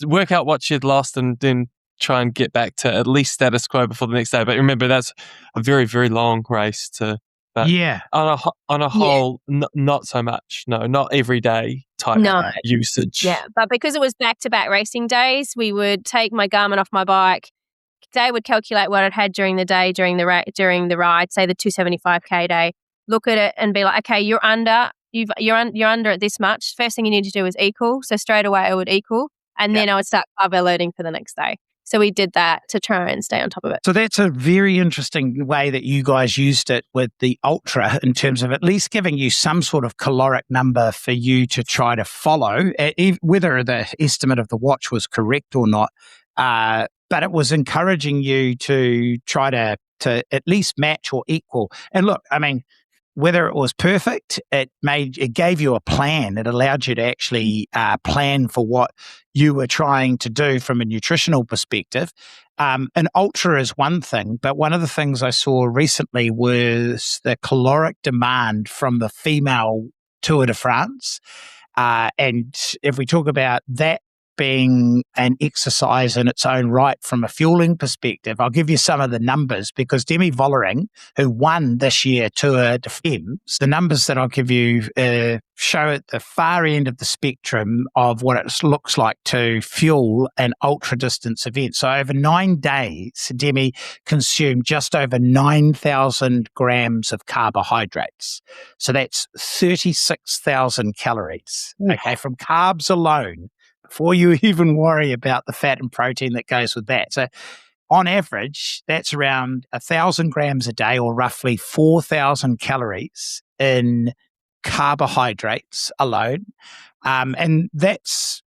work out what she'd lost, and then try and get back to at least status quo before the next day. But remember, that's a very, very long race to. But on a whole, not so much. No, not every day type usage. Yeah, but because it was back-to-back racing days, we would take my Garmin off my bike. They would calculate what I'd had during the day, during the ride, say the 275k day. Look at it and be like, okay, you're under. You're under at this much. First thing you need to do is equal. So straight away I would equal, and then I would start carb alerting for the next day. So we did that to try and stay on top of it. So that's a very interesting way that you guys used it with the Ultra, in terms of at least giving you some sort of caloric number for you to try to follow, whether the estimate of the watch was correct or not. But it was encouraging you to try to at least match or equal. And look, I mean, whether it was perfect, it gave you a plan. It allowed you to actually plan for what you were trying to do from a nutritional perspective. An ultra is one thing, but one of the things I saw recently was the caloric demand from the female Tour de France. And if we talk about that being an exercise in its own right from a fueling perspective, I'll give you some of the numbers, because Demi Vollering, who won this year Tour de Femmes, the numbers that I'll give you show at the far end of the spectrum of what it looks like to fuel an ultra distance event. So over 9 days, Demi consumed just over 9,000 grams of carbohydrates. So that's 36,000 calories, from carbs alone, before you even worry about the fat and protein that goes with that. So on average, that's around 1,000 grams a day, or roughly 4,000 calories in carbohydrates alone. And that's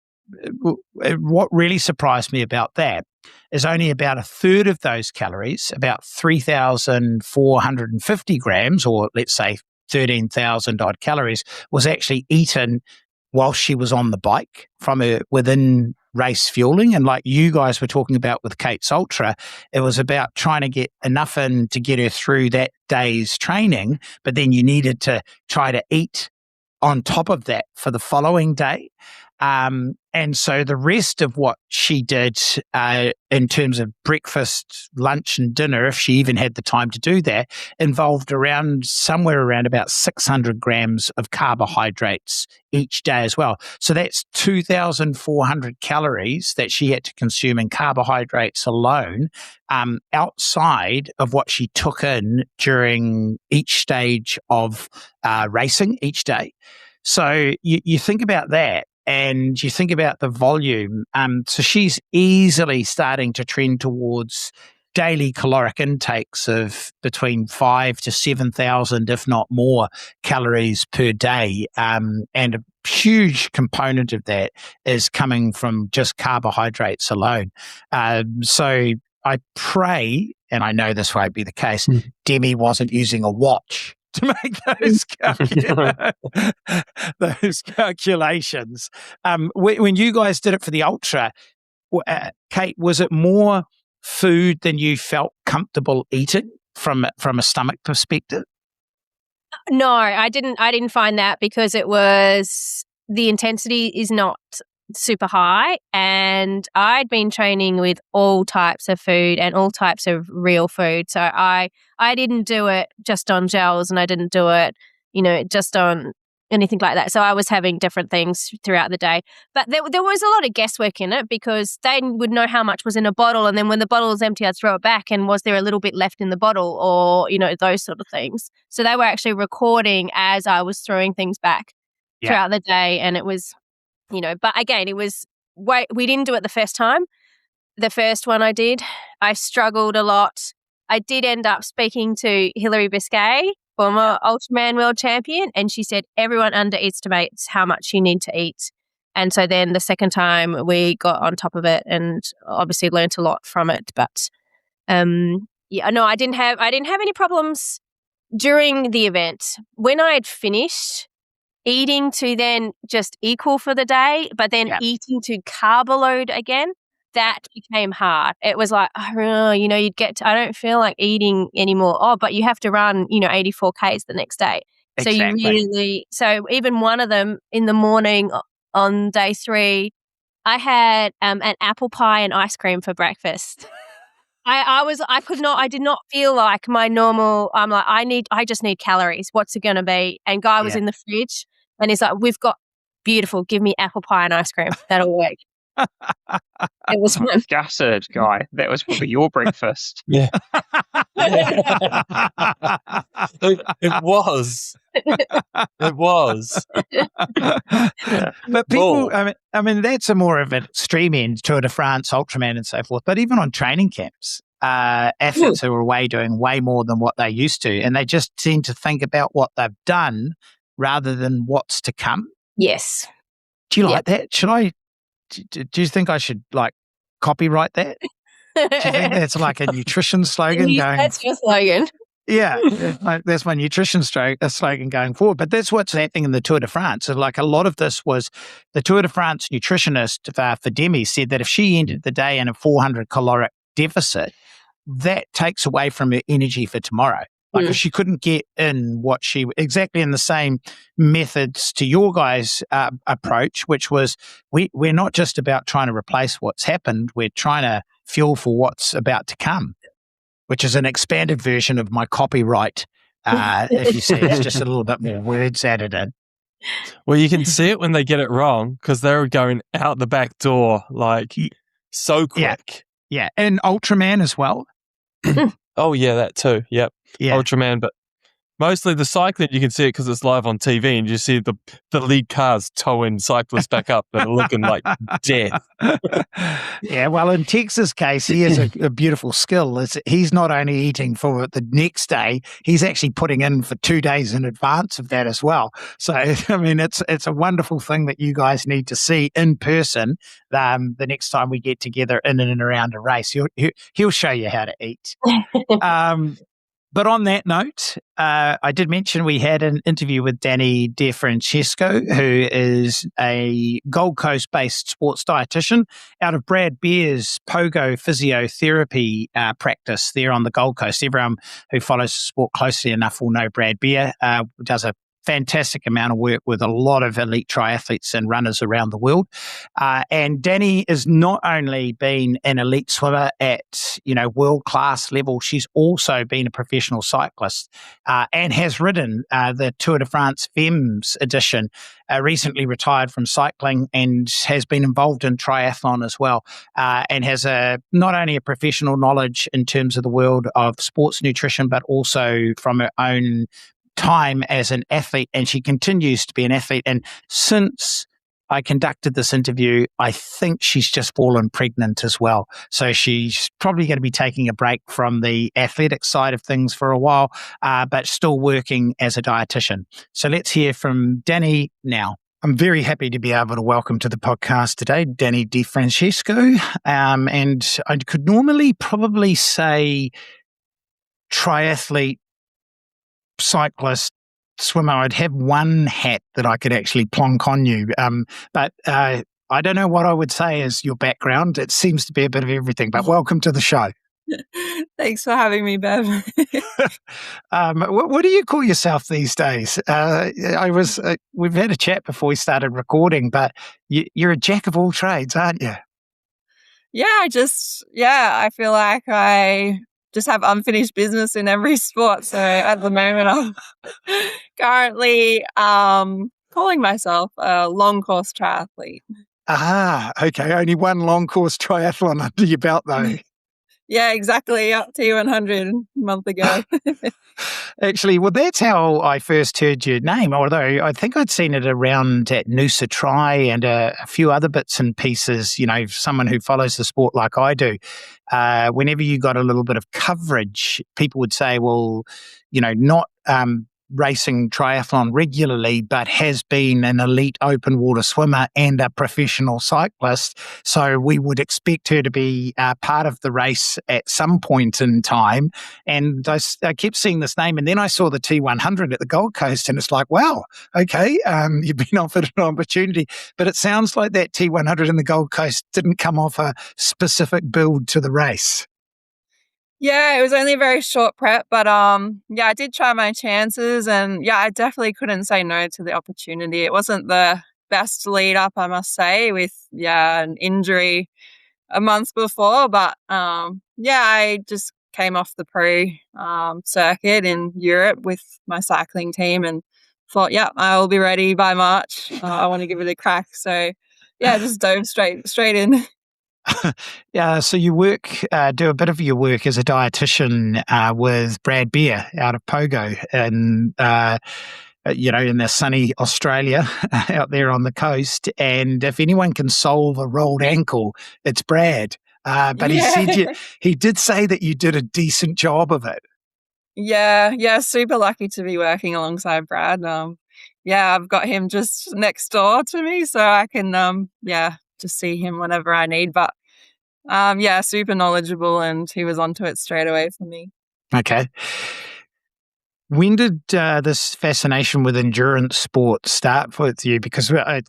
what really surprised me about that is only about a third of those calories, about 3,450 grams, or let's say 13,000 odd calories, was actually eaten while she was on the bike from within race fueling. And like you guys were talking about with Kate's Ultra, it was about trying to get enough in to get her through that day's training, but then you needed to try to eat on top of that for the following day. And so the rest of what she did in terms of breakfast, lunch and dinner, if she even had the time to do that, involved somewhere around about 600 grams of carbohydrates each day as well. So that's 2,400 calories that she had to consume in carbohydrates alone, outside of what she took in during each stage of racing each day. So you think about that. And you think about the volume. So she's easily starting to trend towards daily caloric intakes of between 5,000 to 7,000, if not more, calories per day. And a huge component of that is coming from just carbohydrates alone. So I pray, and I know this won't be the case, Demi wasn't using a watch to make those calculations. When you guys did it for the Ultra, Kate, was it more food than you felt comfortable eating from a stomach perspective? No, I didn't find that, because the intensity is not super high, and I'd been training with all types of food and all types of real food. So I didn't do it just on gels, and I didn't do it, just on anything like that. So I was having different things throughout the day. But there was a lot of guesswork in it, because they would know how much was in a bottle, and then when the bottle was empty, I'd throw it back, and was there a little bit left in the bottle, or, those sort of things. So they were actually recording as I was throwing things back throughout the day, and it was, but again, we didn't do it the first time. The first one I did, I struggled a lot. I did end up speaking to Hilary Biscay, former Ultraman world champion, and she said everyone underestimates how much you need to eat. And so then the second time we got on top of it and obviously learnt a lot from it. But I didn't have any problems during the event. When I had finished, eating to then just equal for the day, but then eating to carb load again, that became hard. It was like, you'd get to, I don't feel like eating anymore. Oh, but you have to run, 84 Ks the next day. Exactly. So even one of them in the morning on day 3, I had an apple pie and ice cream for breakfast. I did not feel like my normal, I'm like, I just need calories. What's it going to be? And Guy was in the fridge and he's like, we've got beautiful, give me apple pie and ice cream. That'll work. It was gutted, Guy. That was probably your breakfast. Yeah. It was. It was. But people, I mean, that's a more of an extreme end, Tour de France, Ultraman, and so forth. But even on training camps, athletes who are away doing way more than what they used to, and they just tend to think about what they've done rather than what's to come. Yes. Do you like that? Should I? Do you think I should copyright that? Do you think that's like a nutrition slogan going? That's your slogan. Yeah, that's my nutrition slogan going forward. But that's what's happening in the Tour de France. So like a lot of this was the Tour de France nutritionist for Demi said that if she ended the day in a 400 caloric deficit, that takes away from her energy for tomorrow. Like if she couldn't get in what she exactly in the same methods to your guys' approach, which was we're not just about trying to replace what's happened, we're trying to fuel for what's about to come, which is an expanded version of my copyright. If you see, it's just a little bit more words added in. Well, you can see it when they get it wrong because they're going out the back door so quick. Yeah, and Ultraman as well. Oh, yeah, that too. Yep. Yeah. Ultraman, but Mostly the cycling, you can see it because it's live on TV, and you see the lead cars towing cyclists back up that are looking like death. Yeah, well, in Tex's case, he has a beautiful skill. He's not only eating for the next day, he's actually putting in for 2 days in advance of that as well. So, I mean, it's a wonderful thing that you guys need to see in person the next time we get together in and around a race. He'll show you how to eat. But on that note, I did mention we had an interview with Dani De Francesco, who is a Gold Coast-based sports dietitian out of Brad Beer's Pogo Physiotherapy practice there on the Gold Coast. Everyone who follows sport closely enough will know Brad Beer does a fantastic amount of work with a lot of elite triathletes and runners around the world. And Dani has not only been an elite swimmer at, world-class level, she's also been a professional cyclist and has ridden the Tour de Femmes edition, recently retired from cycling and has been involved in triathlon as well, and has not only a professional knowledge in terms of the world of sports nutrition, but also from her own time as an athlete, and she continues to be an athlete. And since I conducted this interview, I think she's just fallen pregnant as well. So she's probably going to be taking a break from the athletic side of things for a while, but still working as a dietitian. So let's hear from Dani now. I'm very happy to be able to welcome to the podcast today Dani De Francesco. And I could normally probably say triathlete, cyclist, swimmer. I'd have one hat that I could actually plonk on you. But I don't know what I would say as your background. It seems to be a bit of everything, but welcome to the show. Thanks for having me, Bev. What do you call yourself these days? We've had a chat before we started recording, but you're a jack of all trades, aren't you? Yeah, I feel like I just have unfinished business in every sport. So at the moment, I'm currently calling myself a long course triathlete. Ah, okay. Only one long course triathlon under your belt, though. Yeah, exactly. Up T100 a month ago. Actually, well, that's how I first heard your name, although I think I'd seen it around at Noosa Tri and a few other bits and pieces, someone who follows the sport like I do. Whenever you got a little bit of coverage, people would say, well, not racing triathlon regularly, but has been an elite open water swimmer and a professional cyclist. So we would expect her to be part of the race at some point in time. And I kept seeing this name, and then I saw the T100 at the Gold Coast, and it's like, wow, okay, you've been offered an opportunity. But it sounds like that T100 in the Gold Coast didn't come off a specific build to the race. Yeah, it was only a very short prep, but I did try my chances, and I definitely couldn't say no to the opportunity. It wasn't the best lead up, I must say, with an injury a month before, but I just came off the pro circuit in Europe with my cycling team and thought, I will be ready by March. I want to give it a crack. So just dove straight in. Yeah, so you do a bit of your work as a dietitian with Brad Beer out of Pogo, and in the sunny Australia out there on the coast. And if anyone can solve a rolled ankle, it's Brad. But he said he did say that you did a decent job of it. Yeah, super lucky to be working alongside Brad. I've got him just next door to me, so I can just see him whenever I need. But super knowledgeable, and he was onto it straight away for me. Okay. When did this fascination with endurance sport start with you? Because I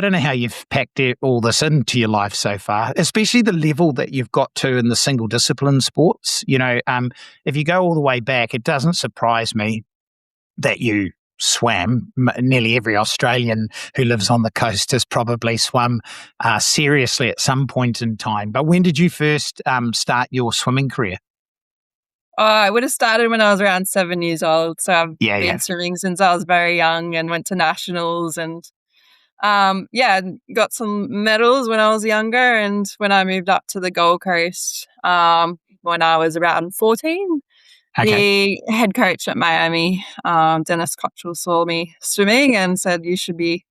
don't know how you've packed all this into your life so far, especially the level that you've got to in the single discipline sports. If you go all the way back, it doesn't surprise me that you swam. Nearly every Australian who lives on the coast has probably swum seriously at some point in time. But when did you first start your swimming career? I would have started when I was around 7 years old. So I've been swimming since I was very young and went to nationals and got some medals when I was younger. And when I moved up to the Gold Coast when I was around 14, The head coach at Miami, Dennis Cottrell, saw me swimming and said, you should be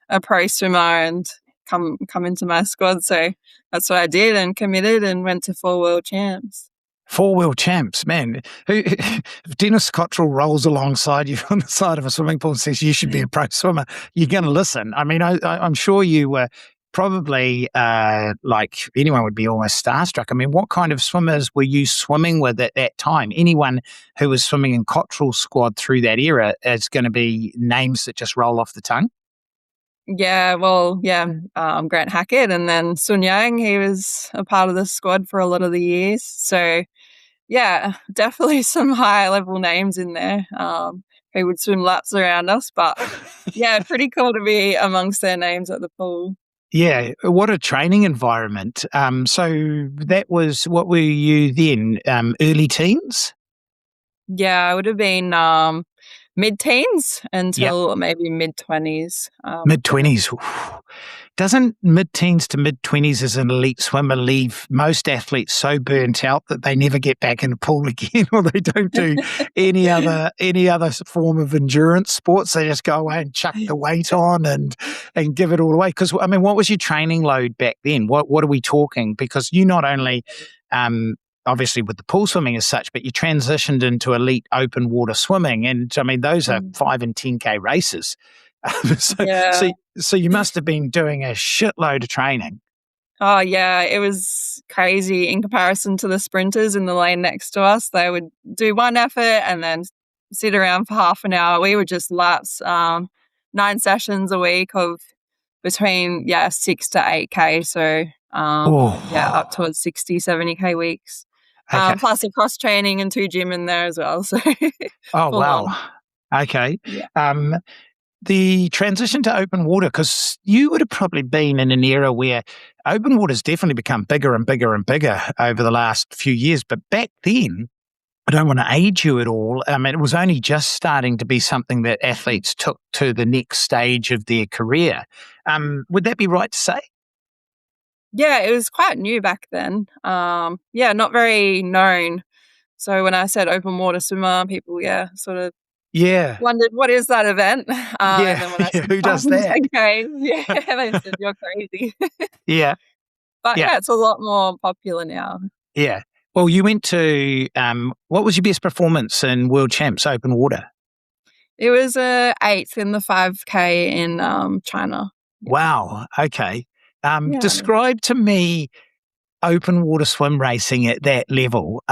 a pro swimmer and come into my squad. So that's what I did and committed and went to 4 world champs. 4 world champs, man. If Dennis Cottrell rolls alongside you on the side of a swimming pool and says you should be a pro swimmer, you're going to listen. I mean, I'm sure you were probably like anyone would be almost starstruck. I mean, what kind of swimmers were you swimming with at that time? Anyone who was swimming in Cottrell's squad through that era is going to be names that just roll off the tongue. Yeah, well, Grant Hackett, and then Sun Yang, he was a part of the squad for a lot of the years. So, yeah, definitely some high-level names in there who would swim laps around us. But, yeah, pretty cool to be amongst their names at the pool. Yeah, what a training environment. So that was, what were you then, early teens? Yeah, I would have been mid-teens until maybe mid-20s. Mid-20s. Doesn't mid-teens to mid-20s as an elite swimmer leave most athletes so burnt out that they never get back in the pool again, or they don't do any other form of endurance sports? They just go away and chuck the weight on and give it all away. Because, I mean, what was your training load back then? What are we talking? Because you not only obviously with the pool swimming as such, but you transitioned into elite open water swimming. And I mean, those are 5 and 10K races. So you must have been doing a shitload of training. Oh, yeah, it was crazy in comparison to the sprinters in the lane next to us. They would do one effort and then sit around for half an hour. We were just laps, 9 sessions a week of between 6 to 8K. So up towards 60, 70K weeks. Okay. Plus a cross training and 2 gym in there as well. So wow. Okay. Yeah. The transition to open water, because you would have probably been in an era where open water's definitely become bigger and bigger and bigger over the last few years. But back then, I don't want to age you at all. It was only just starting to be something that athletes took to the next stage of their career. Would that be right to say? Yeah, it was quite new back then. Not very known. So when I said open water swimmer, people, sort of wondered, what is that event? And then when I said, who does that? Okay, they said, you're crazy. Yeah. But it's a lot more popular now. Yeah. Well, you went to, what was your best performance in World Champs open water? It was 8th in the 5K in China. Wow. Okay. Describe to me open water swim racing at that level.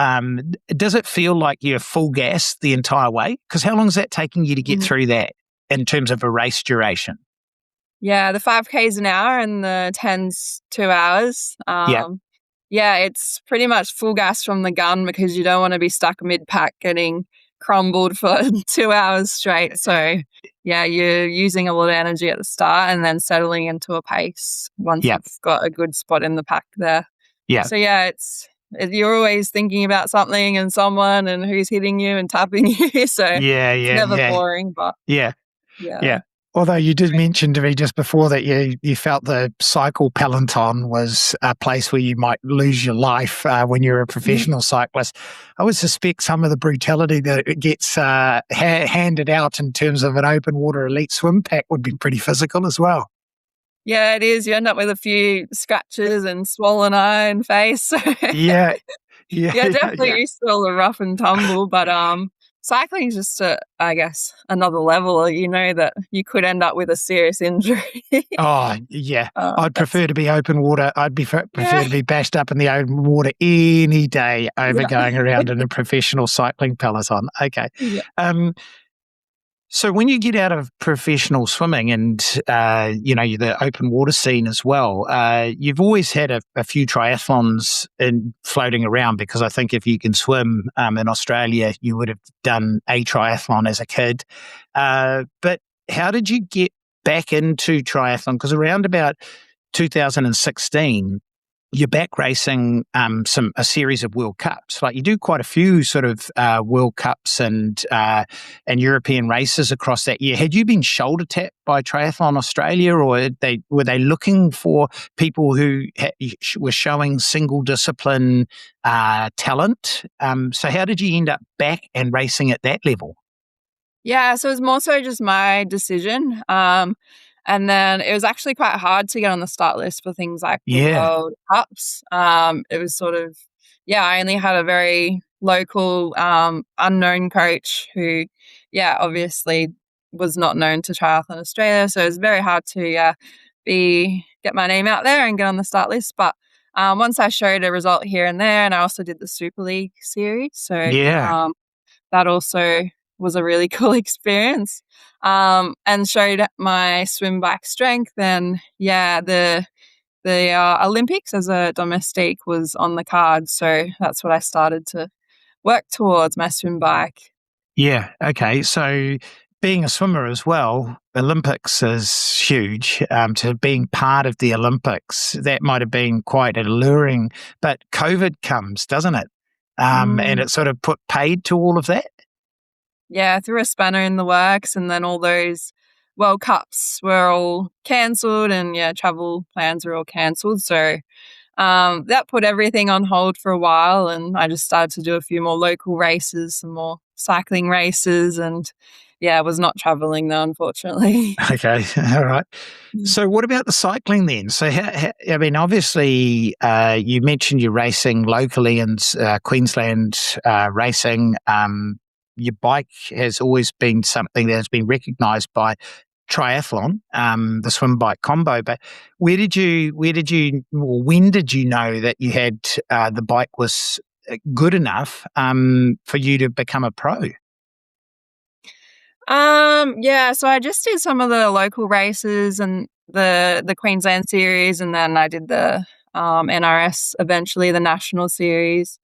Does it feel like you're full gas the entire way? Because how long is that taking you to get through that in terms of a race duration? Yeah, the 5K is an hour and the 10's 2 hours. It's pretty much full gas from the gun because you don't want to be stuck mid-pack getting crumbled for 2 hours straight. So, you're using a lot of energy at the start and then settling into a pace once you've got a good spot in the pack there. Yeah. So, you're always thinking about something and someone and who's hitting you and tapping you. So, it's never boring. But yeah. Although you did mention to me just before that you felt the cycle peloton was a place where you might lose your life when you're a professional cyclist. I would suspect some of the brutality that it gets handed out in terms of an open water elite swim pack would be pretty physical as well. Yeah, it is. You end up with a few scratches and swollen eye and face. Yeah, definitely used to all the rough and tumble, but cycling is just, I guess, another level. You know that you could end up with a serious injury. I'd prefer to be open water. I'd prefer to be bashed up in the open water any day over going around in a professional cycling peloton. Okay. Yeah. So when you get out of professional swimming and, the open water scene as well, you've always had a few triathlons floating around, because I think if you can swim in Australia, you would have done a triathlon as a kid. But how did you get back into triathlon? Because around about 2016, you're back racing a series of World Cups. Like you do quite a few sort of World Cups and European races across that year. Had you been shoulder tapped by Triathlon Australia, or were they looking for people who were showing single discipline talent? So how did you end up back and racing at that level? Yeah, so it was more so just my decision. And then it was actually quite hard to get on the start list for things like the World Cups. It was sort of, I only had a very local, unknown coach who, obviously was not known to Triathlon Australia. So it was very hard to get my name out there and get on the start list. But once I showed a result here and there, and I also did the Super League series. So that also was a really cool experience, and showed my swim bike strength. And the Olympics as a domestique was on the card, so that's what I started to work towards, my swim bike. Yeah, okay. So being a swimmer as well, Olympics is huge. To being part of the Olympics, that might have been quite alluring, but COVID comes, doesn't it? And it sort of put paid to all of that. Yeah, threw a spanner in the works, and then all those World Cups were all cancelled, and travel plans were all cancelled. So that put everything on hold for a while, and I just started to do a few more local races, some more cycling races, and I was not traveling though, unfortunately. Okay, all right. So what about the cycling then? So, I mean, obviously, you mentioned you're racing locally in Queensland racing. Your bike has always been something that has been recognised by triathlon, the swim bike combo. But when did you know that you had the bike was good enough for you to become a pro? So I just did some of the local races and the Queensland series, and then I did the NRS, eventually the national series.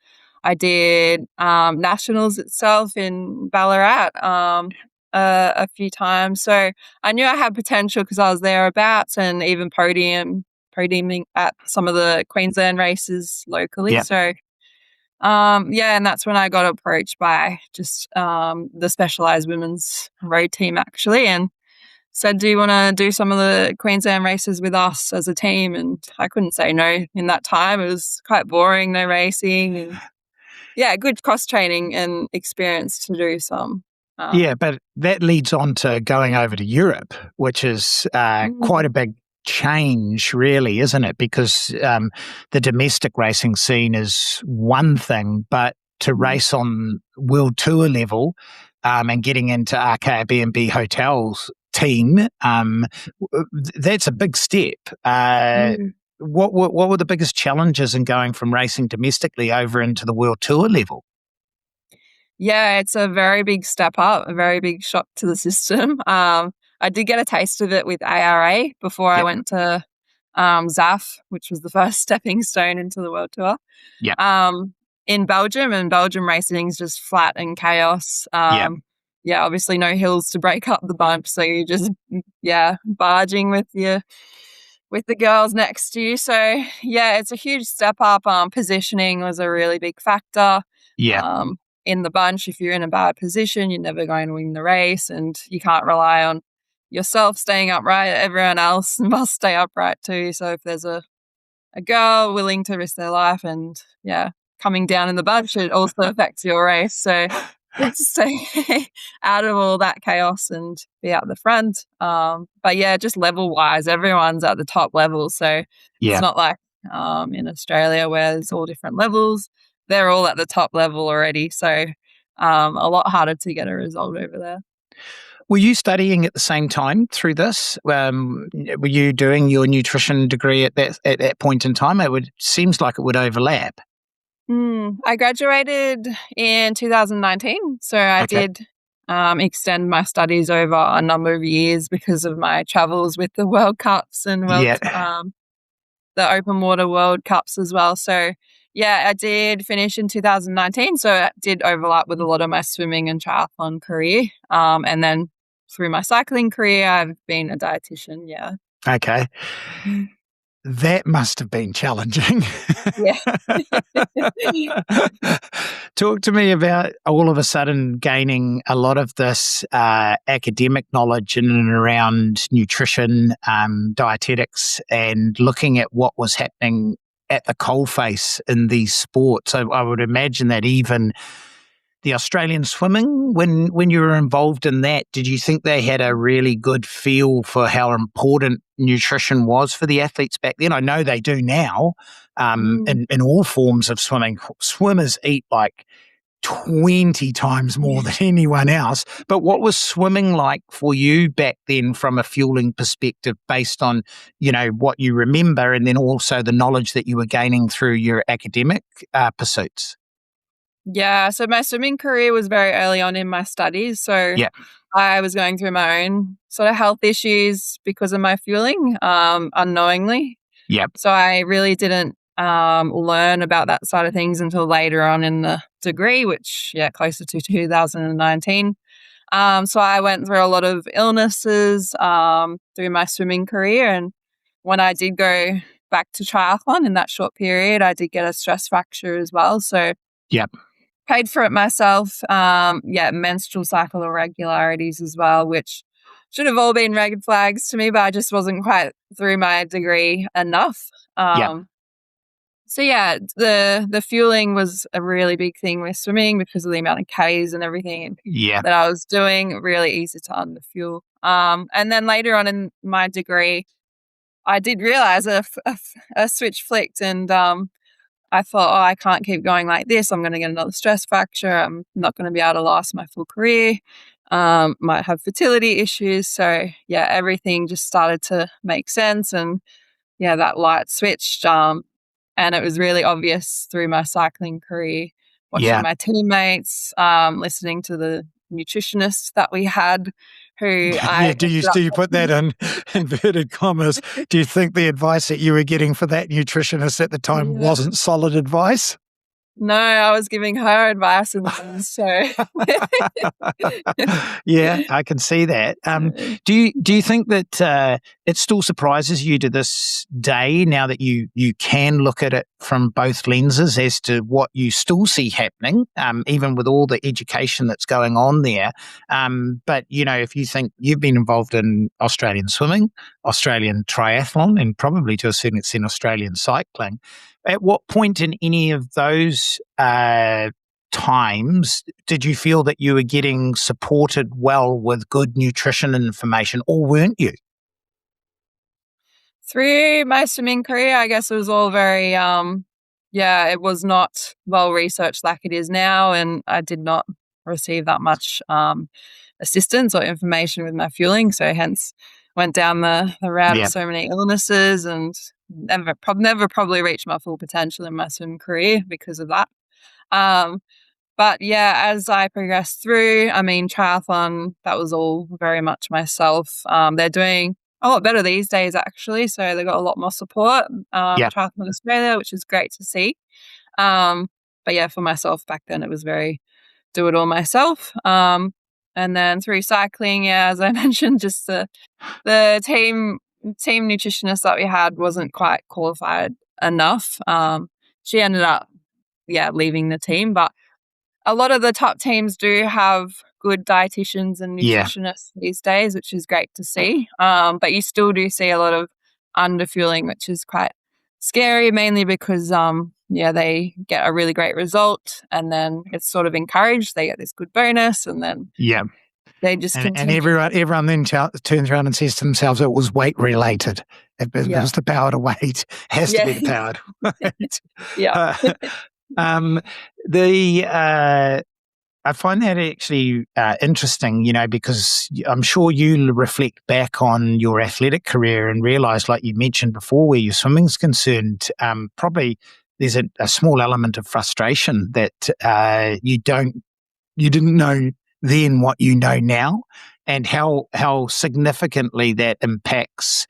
I did nationals itself in Ballarat a few times. So I knew I had potential because I was thereabouts, and even podiuming at some of the Queensland races locally. Yeah. So and that's when I got approached by just the Specialised Women's Road team, actually, and said, do you want to do some of the Queensland races with us as a team? And I couldn't say no in that time. It was quite boring, no racing, and good cross-training and experience to do some. But that leads on to going over to Europe, which is quite a big change, really, isn't it? Because the domestic racing scene is one thing, but to race on world tour level and getting into Airbnb hotels team, that's a big step. What were the biggest challenges in going from racing domestically over into the world tour level? Yeah, it's a very big step up, a very big shock to the system. I did get a taste of it with ARA before I went to ZAF, which was the first stepping stone into the world tour. In Belgium, and Belgium racing is just flat and chaos. Obviously no hills to break up the bump, so you just barging with the girls next to you. So it's a huge step up. Positioning was a really big factor. In the bunch, if you're in a bad position, you're never going to win the race, and you can't rely on yourself staying upright. Everyone else must stay upright too. So if there's a girl willing to risk their life and coming down in the bunch, it also affects your race. So just stay out of all that chaos and be out the front. But just level wise, everyone's at the top level. So it's not like in Australia where there's all different levels. They're all at the top level already. So a lot harder to get a result over there. Were you studying at the same time through this? Were you doing your nutrition degree at that point in time? Seems like it would overlap. I graduated in 2019, so I did extend my studies over a number of years because of my travels with the World Cups and the Open Water World Cups as well. So I did finish in 2019, so it did overlap with a lot of my swimming and triathlon career. And then through my cycling career, I've been a dietitian. Okay. That must have been challenging. Yeah. Talk to me about all of a sudden gaining a lot of this academic knowledge in and around nutrition, dietetics, and looking at what was happening at the coalface in these sports. So I would imagine that even the Australian swimming, when you were involved in that, did you think they had a really good feel for how important nutrition was for the athletes back then? I know they do now in all forms of swimming. Swimmers eat like 20 times more than anyone else. But what was swimming like for you back then from a fueling perspective based on, what you remember and then also the knowledge that you were gaining through your academic pursuits? Yeah, so my swimming career was very early on in my studies. So I was going through my own sort of health issues because of my fueling, unknowingly. Yep. So I really didn't learn about that side of things until later on in the degree, which, closer to 2019. So I went through a lot of illnesses through my swimming career. And when I did go back to triathlon in that short period, I did get a stress fracture as well. So paid for it myself. Menstrual cycle irregularities as well, which should have all been red flags to me, but I just wasn't quite through my degree enough. So the fueling was a really big thing with swimming because of the amount of Ks and everything that I was doing. Really easy to underfuel. And then later on in my degree, I did realize a switch flicked, and I thought, I can't keep going like this. I'm going to get another stress fracture. I'm not going to be able to last my full career. Might have fertility issues. So everything just started to make sense, and that light switched. And it was really obvious through my cycling career, watching my teammates, listening to the nutritionist that we had, who do you put that in inverted commas? Do you think the advice that you were getting for that nutritionist at the time wasn't solid advice? No, I was giving her advice and things, so yeah, I can see that. Do you think that it still surprises you to this day now that you can look at it from both lenses as to what you still see happening, even with all the education that's going on there? But if you think you've been involved in Australian swimming, Australian triathlon, and probably to a certain extent Australian cycling, at what point in any of those times did you feel that you were getting supported well with good nutrition information, or weren't you? Through my swimming career, I guess it was all very, it was not well researched like it is now, and I did not receive that much assistance or information with my fueling, so hence went down the route of so many illnesses and never probably reached my full potential in my swim career because of that. But as I progressed through, triathlon, that was all very much myself. They're doing a lot better these days, actually. So they got a lot more support, Triathlon Australia, which is great to see. But for myself back then, it was very do it all myself. And then through cycling, as I mentioned, just the team nutritionist that we had wasn't quite qualified enough. She ended up, leaving the team. But a lot of the top teams do have good dietitians and nutritionists these days, which is great to see. But you still do see a lot of underfueling, which is quite scary, mainly because they get a really great result and then it's sort of encouraged. They get this good bonus and then they just and everyone then turns around and says to themselves, it was weight related. It was the power to weight. Has to be the power to weight. I find that actually interesting, because I'm sure you reflect back on your athletic career and realise, like you mentioned before, where your swimming's concerned, probably there's a small element of frustration that you didn't know then what you know now, and how significantly that impacts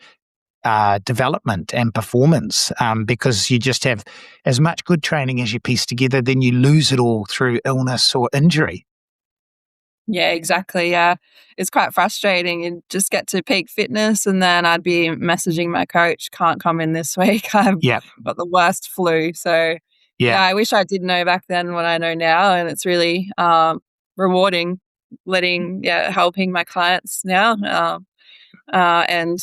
development and performance, because you just have as much good training as you piece together, then you lose it all through illness or injury. Yeah, exactly. Yeah. It's quite frustrating. You just get to peak fitness and then I'd be messaging my coach, can't come in this week. I've Yeah. got the worst flu. So yeah, I wish I did know back then what I know now. And it's really rewarding helping my clients now. And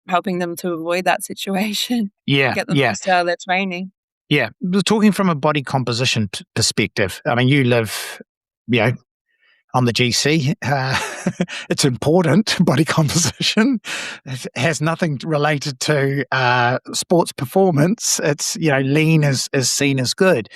helping them to avoid that situation. Yeah. Get the most out of their training. Yeah. Talking from a body composition perspective, I mean, you live, on the GC. It's important, body composition. It has nothing related to sports performance. It's, lean is seen as good.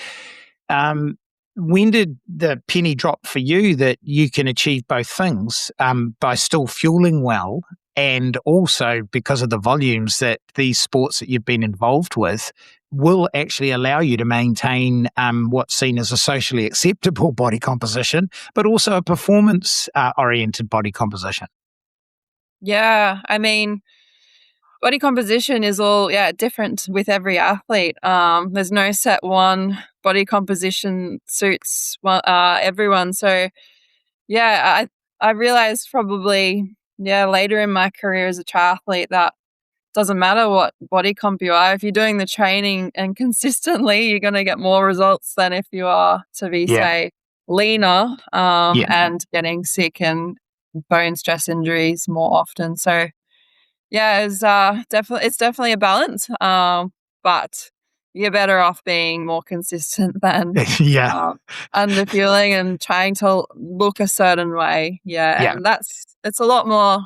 When did the penny drop for you that you can achieve both things by still fueling well, and also because of the volumes that these sports that you've been involved with will actually allow you to maintain what's seen as a socially acceptable body composition, but also a performance-oriented body composition? Yeah, I mean, body composition is all different with every athlete. There's no set one body composition suits everyone. So I realized probably later in my career as a triathlete that doesn't matter what body comp you are. If you're doing the training and consistently, you're going to get more results than if you are to be say leaner and getting sick and bone stress injuries more often. So it's definitely a balance. But you're better off being more consistent than underfueling and trying to look a certain way. And it's a lot more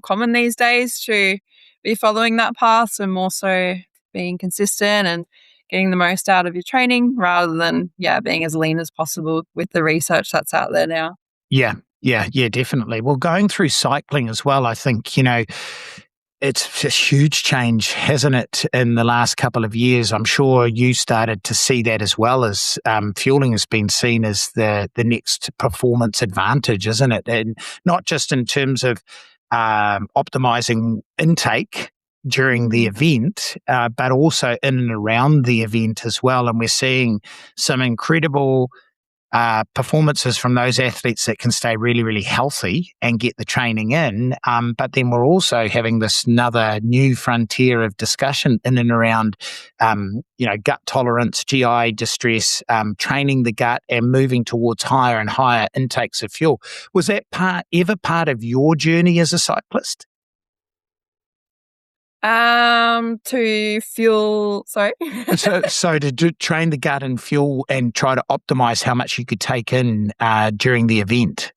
common these days to be following that path. So more so being consistent and getting the most out of your training rather than being as lean as possible with the research that's out there now. Yeah, definitely. Well, going through cycling as well, I think, it's a huge change, hasn't it, in the last couple of years? I'm sure you started to see that as well, as fueling has been seen as the next performance advantage, isn't it? And not just in terms of optimizing intake during the event, but also in and around the event as well. And we're seeing some incredible performances from those athletes that can stay really, really healthy and get the training in. But then we're also having this another new frontier of discussion in and around, gut tolerance, GI distress, training the gut and moving towards higher and higher intakes of fuel. Was that ever part of your journey as a cyclist? To fuel, sorry. so to train the gut and fuel and try to optimize how much you could take in during the event.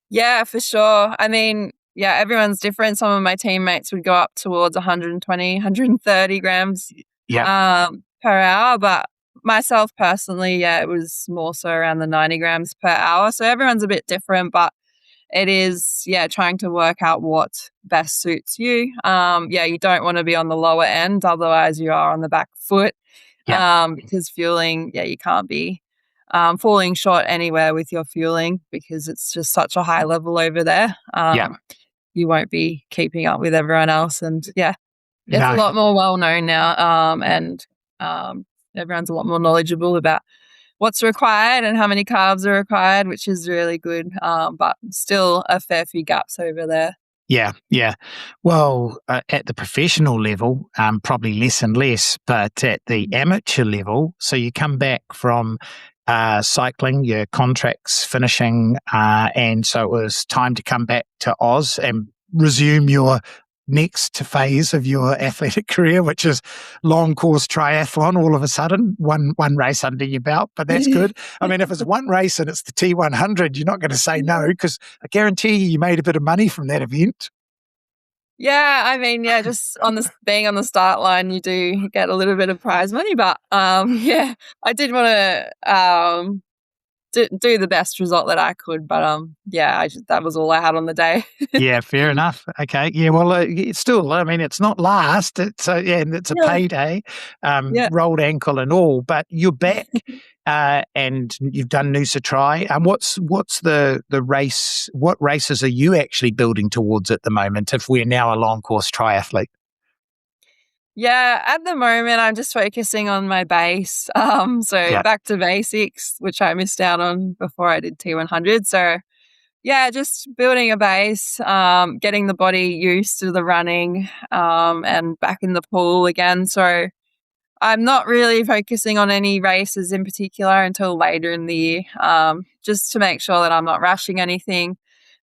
Yeah, for sure. I mean, everyone's different. Some of my teammates would go up towards 120, 130 grams per hour, but myself personally, it was more so around the 90 grams per hour. So everyone's a bit different, but it is, trying to work out what best suits you. You don't want to be on the lower end, otherwise you are on the back foot. Because fueling, you can't be falling short anywhere with your fueling because it's just such a high level over there. You won't be keeping up with everyone else. And it's a lot more well known now. And everyone's a lot more knowledgeable about what's required and how many carbs are required, which is really good, but still a fair few gaps over there. Yeah. Well, at the professional level, probably less and less, but at the amateur level, so you come back from cycling, your contract's finishing, and so it was time to come back to Oz and resume your next phase of your athletic career, which is long course triathlon. All of a sudden, one race under your belt, but that's good. I mean, if it's one race and it's the T100, you're not going to say no, because I guarantee you made a bit of money from that event. Yeah, I mean, just being on the start line, you do get a little bit of prize money, but I did want to do the best result that I could, but that was all I had on the day. Yeah, fair enough. Okay, yeah, well, it's still, I mean, it's not last. It's it's a payday, rolled ankle and all, but you're back, and you've done Noosa Tri. And what's the race? What races are you actually building towards at the moment? If we're now a long course triathlete. Yeah, at the moment, I'm just focusing on my base. So back to basics, which I missed out on before I did T100. So yeah, just building a base, getting the body used to the running, and back in the pool again. So I'm not really focusing on any races in particular until later in the year, just to make sure that I'm not rushing anything,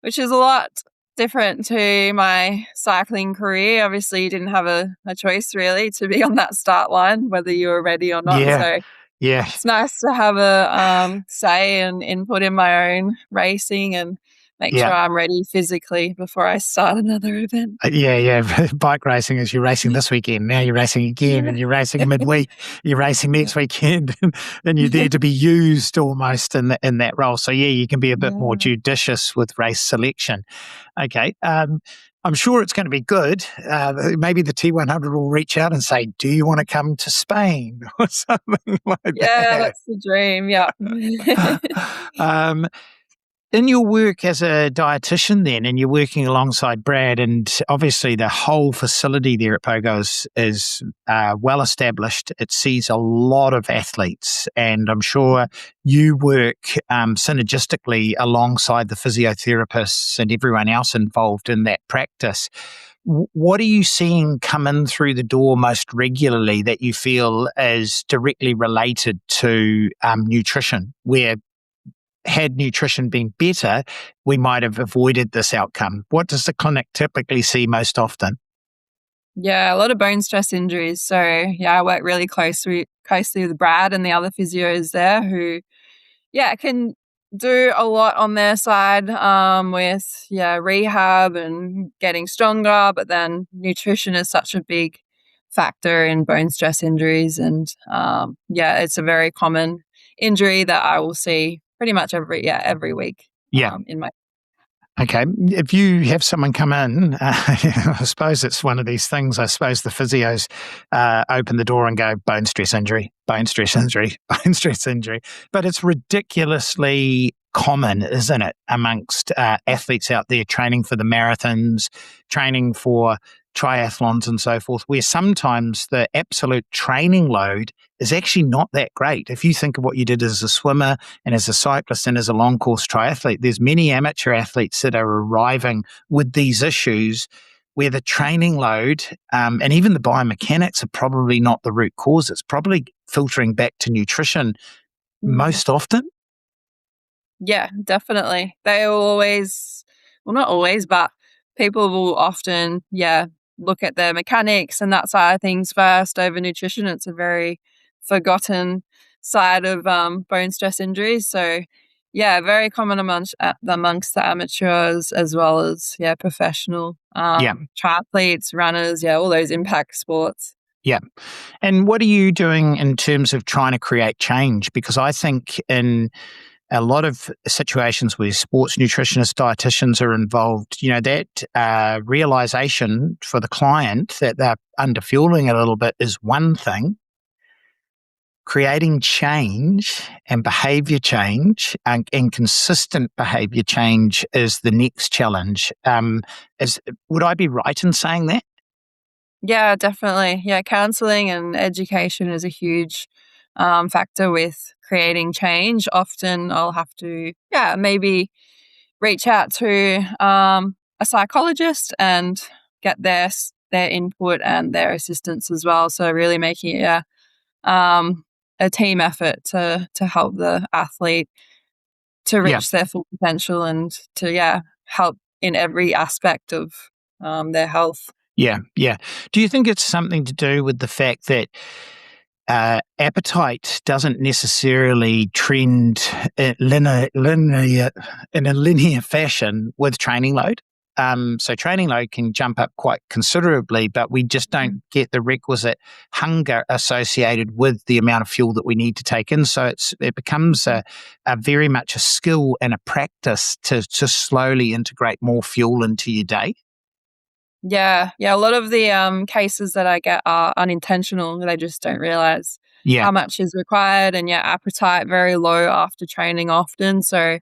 which is a lot different to my cycling career. Obviously, you didn't have a choice really to be on that start line, whether you were ready or not. So it's nice to have a say and input in my own racing and make sure I'm ready physically before I start another event. Bike racing is you're racing this weekend. Now you're racing again, and you're racing midweek. You're racing next weekend, and you're there to be used almost in that role. So you can be a bit more judicious with race selection. Okay. I'm sure it's going to be good. Maybe the T100 will reach out and say, "Do you want to come to Spain?" or something like that. Yeah, that's the dream. Yeah. In your work as a dietitian then, and you're working alongside Brad, and obviously the whole facility there at Pogo is well established. It sees a lot of athletes, and I'm sure you work synergistically alongside the physiotherapists and everyone else involved in that practice. What are you seeing come in through the door most regularly that you feel is directly related to nutrition, where had nutrition been better, we might have avoided this outcome? What does the clinic typically see most often? Yeah, a lot of bone stress injuries. So I work really closely with Brad and the other physios there who, can do a lot on their side with rehab and getting stronger. But then nutrition is such a big factor in bone stress injuries, and it's a very common injury that I will see pretty much every week. In my Okay. If you have someone come in, I suppose it's one of these things. I suppose the physios open the door and go, bone stress injury, bone stress injury, bone stress injury. But it's ridiculously common, isn't it, amongst athletes out there training for the marathons, training for triathlons and so forth, where sometimes the absolute training load is actually not that great. If you think of what you did as a swimmer and as a cyclist and as a long course triathlete, there's many amateur athletes that are arriving with these issues where the training load and even the biomechanics are probably not the root cause. It's probably filtering back to nutrition most often. Yeah, definitely. They will always, well, not always, but people will often, look at their mechanics and that side of things first over nutrition. It's a very forgotten side of bone stress injuries. So, very common amongst the amateurs as well as professional triathletes, runners, all those impact sports. Yeah. And what are you doing in terms of trying to create change? Because I think in a lot of situations where sports nutritionists, dietitians are involved, that realization for the client that they're underfueling a little bit is one thing. Creating change and behavior change and consistent behavior change is the next challenge. Would I be right in saying that? Yeah, definitely. Yeah, counselling and education is a huge factor with creating change. Often I'll have to, maybe reach out to a psychologist and get their input and their assistance as well. So really making it a team effort to help the athlete to reach their full potential and to help in every aspect of their health. Yeah. Do you think it's something to do with the fact that appetite doesn't necessarily trend in a linear fashion with training load? So training load can jump up quite considerably, but we just don't get the requisite hunger associated with the amount of fuel that we need to take in. So it becomes a very much a skill and a practice to slowly integrate more fuel into your day. Yeah. A lot of the cases that I get are unintentional. They just don't realize how much is required, and appetite very low after training often. So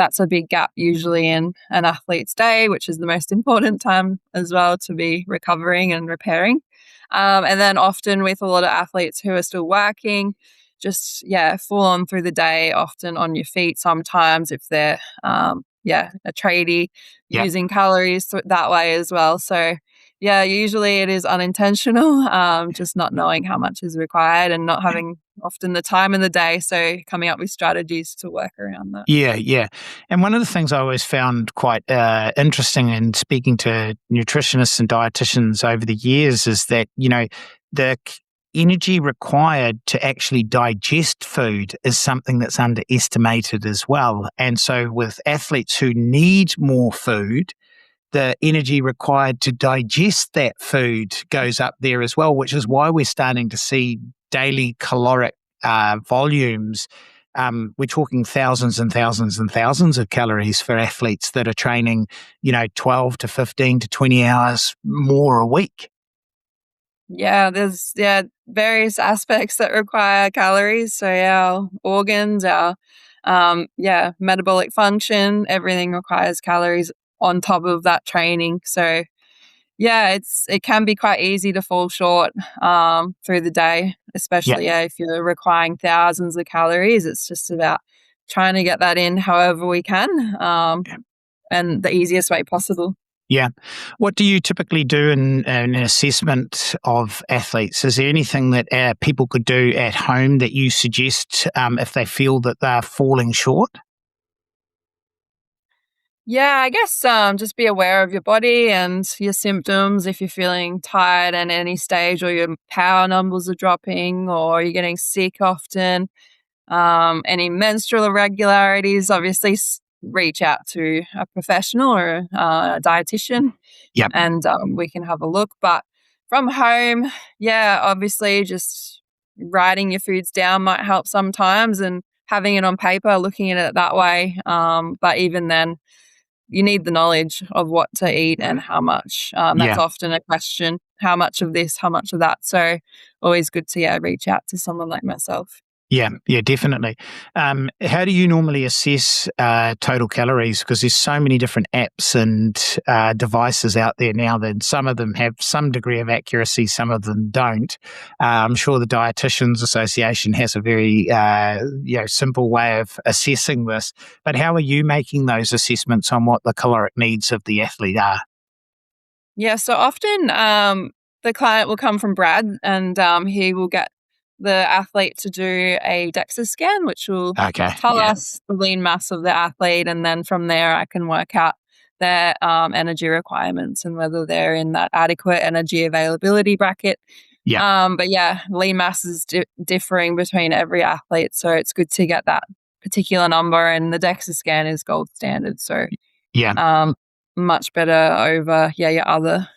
that's a big gap usually in an athlete's day, which is the most important time as well to be recovering and repairing. And then often with a lot of athletes who are still working, just, full on through the day, often on your feet sometimes if they're, a tradie, using calories that way as well. So, usually it is unintentional, just not knowing how much is required and not having often the time in the day. So coming up with strategies to work around that. Yeah. And one of the things I always found quite interesting in speaking to nutritionists and dietitians over the years is that, the energy required to actually digest food is something that's underestimated as well. And so with athletes who need more food, the energy required to digest that food goes up there as well, which is why we're starting to see daily caloric volumes. We're talking thousands and thousands and thousands of calories for athletes that are training, 12 to 15 to 20 hours more a week. Yeah, there's various aspects that require calories. So our organs, our metabolic function, everything requires calories on top of that training. So it can be quite easy to fall short through the day, especially if you're requiring thousands of calories. It's just about trying to get that in however we can and the easiest way possible. Yeah. What do you typically do in an assessment of athletes? Is there anything that people could do at home that you suggest if they feel that they're falling short? Yeah, I guess just be aware of your body and your symptoms. If you're feeling tired at any stage or your power numbers are dropping or you're getting sick often, any menstrual irregularities, obviously reach out to a professional or a dietitian and we can have a look. But from home, obviously just writing your foods down might help sometimes and having it on paper, looking at it that way. But even then, you need the knowledge of what to eat and how much. That's often a question, how much of this, how much of that. So always good to reach out to someone like myself. Yeah, definitely. How do you normally assess total calories? Because there's so many different apps and devices out there now that some of them have some degree of accuracy, some of them don't. I'm sure the Dietitians Association has a very simple way of assessing this. But how are you making those assessments on what the caloric needs of the athlete are? Yeah, so often the client will come from Brad and he will get the athlete to do a DEXA scan, which will tell us the lean mass of the athlete. And then from there, I can work out their energy requirements and whether they're in that adequate energy availability bracket. But lean mass is differing between every athlete. So it's good to get that particular number, and the DEXA scan is gold standard. So much better over your other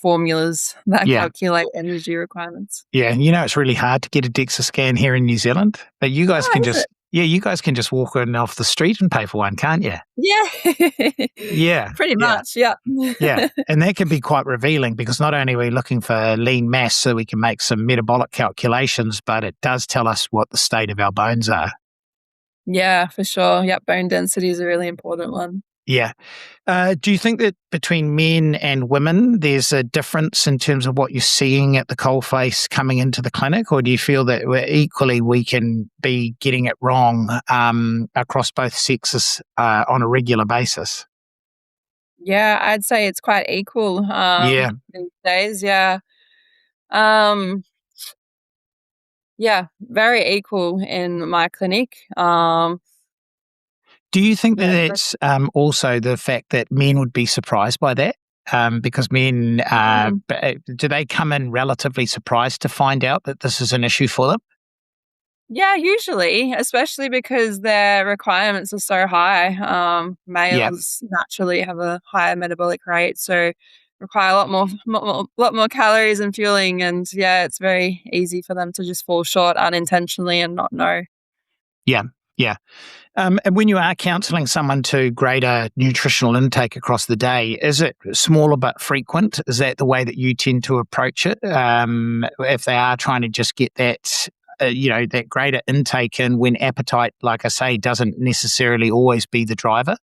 formulas that calculate energy requirements. Yeah, it's really hard to get a DEXA scan here in New Zealand, but you guys can just walk in off the street and pay for one, can't you? Yeah. Pretty much, yeah. And that can be quite revealing because not only are we looking for lean mass so we can make some metabolic calculations, but it does tell us what the state of our bones are. Yeah, for sure. Yep, bone density is a really important one. Yeah. Do you think that between men and women, there's a difference in terms of what you're seeing at the coalface coming into the clinic, or do you feel that we can be getting it wrong across both sexes on a regular basis? Yeah, I'd say it's quite equal these days. Very equal in my clinic. Do you think that it's also the fact that men would be surprised by that? Because men, do they come in relatively surprised to find out that this is an issue for them? Yeah, usually, especially because their requirements are so high. Males naturally have a higher metabolic rate, so require a lot more calories and fueling. And it's very easy for them to just fall short unintentionally and not know. Yeah. And when you are counselling someone to greater nutritional intake across the day, is it smaller but frequent? Is that the way that you tend to approach it? If they are trying to just get that that greater intake in when appetite, like I say, doesn't necessarily always be the driver?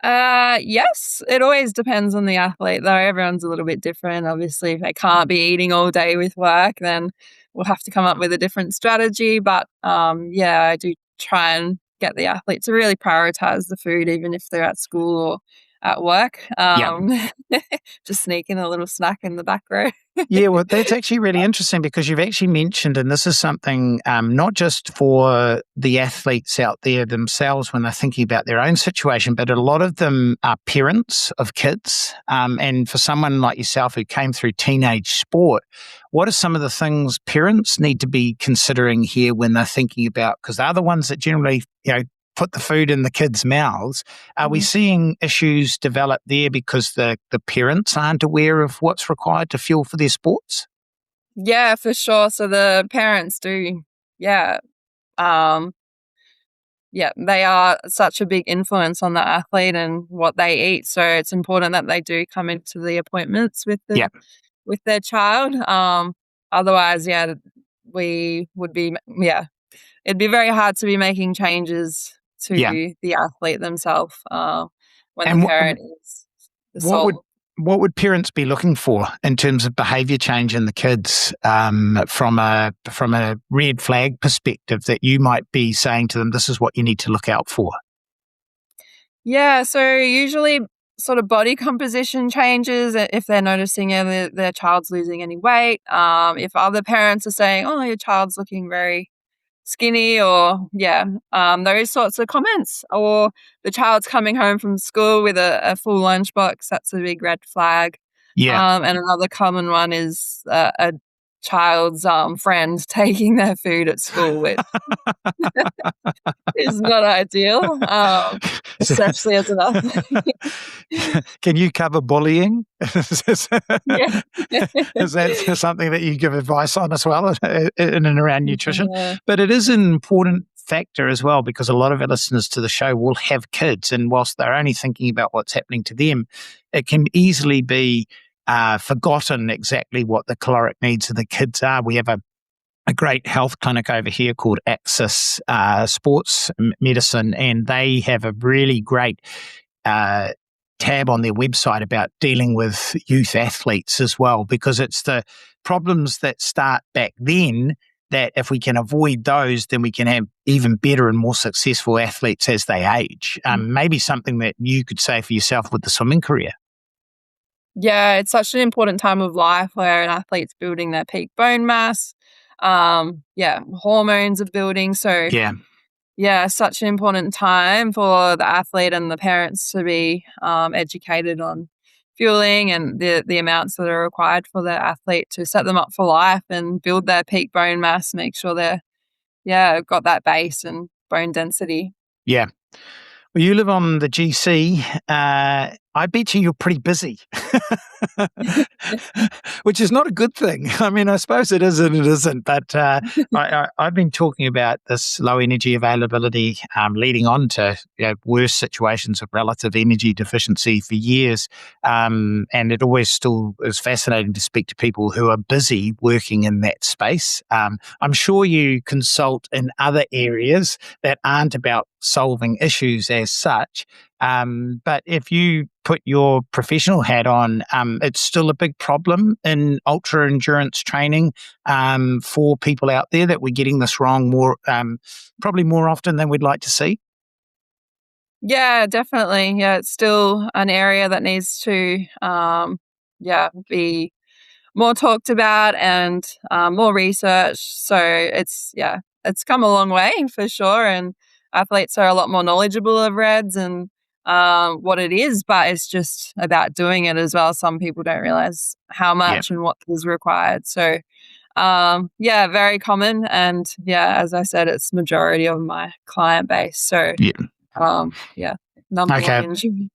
Yes, it always depends on the athlete, though. Everyone's a little bit different. Obviously, if they can't be eating all day with work, then we'll have to come up with a different strategy. But I do try and get the athlete to really prioritize the food, even if they're at school or at work. Just sneak in a little snack in the back row. Yeah, well, that's actually really interesting because you've actually mentioned, and this is something not just for the athletes out there themselves when they're thinking about their own situation, but a lot of them are parents of kids. And for someone like yourself who came through teenage sport, what are some of the things parents need to be considering here when they're thinking about, because they're the ones that generally, put the food in the kids' mouths. Are we seeing issues develop there because the parents aren't aware of what's required to fuel for their sports? Yeah, for sure. So the parents do, they are such a big influence on the athlete and what they eat. So it's important that they do come into the appointments with with their child. Otherwise, we would be, it'd be very hard to be making changes to the athlete themselves when the parent is the sole. What would parents be looking for in terms of behaviour change in the kids from a red flag perspective that you might be saying to them, this is what you need to look out for? Yeah, so usually sort of body composition changes if they're noticing their child's losing any weight. If other parents are saying, oh, your child's looking very skinny, or those sorts of comments, or the child's coming home from school with a full lunchbox, that's a big red flag. And another common one is a child's friend taking their food at school, which is not ideal, especially as an athlete. Can you cover bullying? Is that something that you give advice on as well in and around nutrition? But it is an important factor as well, because a lot of our listeners to the show will have kids, and whilst they're only thinking about what's happening to them, it can easily be forgotten exactly what the caloric needs of the kids are. We have a great health clinic over here called Access Sports Medicine, and they have a really great tab on their website about dealing with youth athletes as well, because it's the problems that start back then that if we can avoid those, then we can have even better and more successful athletes as they age. Maybe something that you could say for yourself with the swimming career. Yeah, it's such an important time of life where an athlete's building their peak bone mass. Hormones are building. So such an important time for the athlete and the parents to be educated on fueling and the amounts that are required for the athlete to set them up for life and build their peak bone mass, make sure they're got that base and bone density. Yeah. Well, you live on the GC. I bet you're pretty busy, which is not a good thing. I mean, I suppose it is and it isn't, but I've been talking about this low energy availability leading on to worse situations of relative energy deficiency for years. And it always still is fascinating to speak to people who are busy working in that space. I'm sure you consult in other areas that aren't about solving issues as such. But if you put your professional hat on, it's still a big problem in ultra endurance training for people out there that we're getting this wrong probably more often than we'd like to see. Yeah, definitely. Yeah, it's still an area that needs to be more talked about and more researched. So it's come a long way for sure, and athletes are a lot more knowledgeable of REDs and what it is, but it's just about doing it as well. Some people don't realize how much and what is required. So very common, and as I said, it's majority of my client base. So number one injury.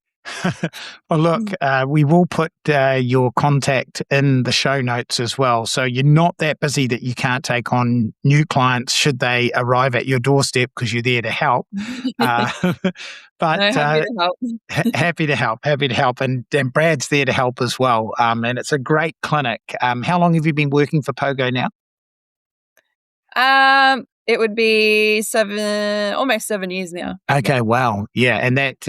Well, look, we will put your contact in the show notes as well. So you're not that busy that you can't take on new clients should they arrive at your doorstep, because you're there to help. But happy to help. And Brad's there to help as well. And it's a great clinic. How long have you been working for Pogo now? It would be almost 7 years now. Okay, wow. Yeah, and that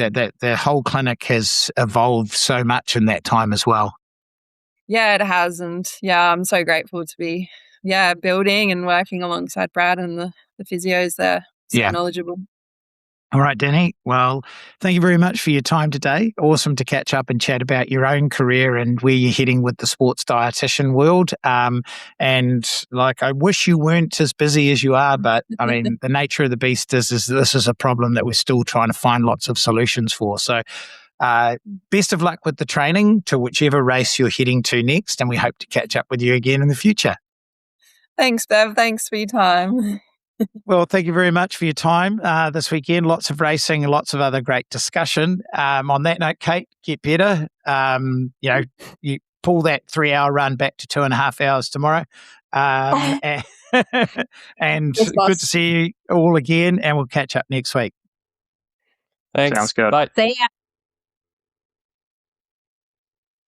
the whole clinic has evolved so much in that time as well. Yeah, it has. And yeah, I'm so grateful to be building and working alongside Brad and the physios there. So knowledgeable. All right, Dani. Well, thank you very much for your time today. Awesome to catch up and chat about your own career and where you're heading with the sports dietitian world. And like, I wish you weren't as busy as you are, but I mean, the nature of the beast is this is a problem that we're still trying to find lots of solutions for. So best of luck with the training to whichever race you're heading to next. And we hope to catch up with you again in the future. Thanks, Bev. Thanks for your time. Well, thank you very much for your time this weekend. Lots of racing and lots of other great discussion. On that note, Kate, get better. You pull that 3-hour run back to 2.5 hours tomorrow. And yes, good to see you all again, and we'll catch up next week. Thanks. Sounds good. Bye. See ya.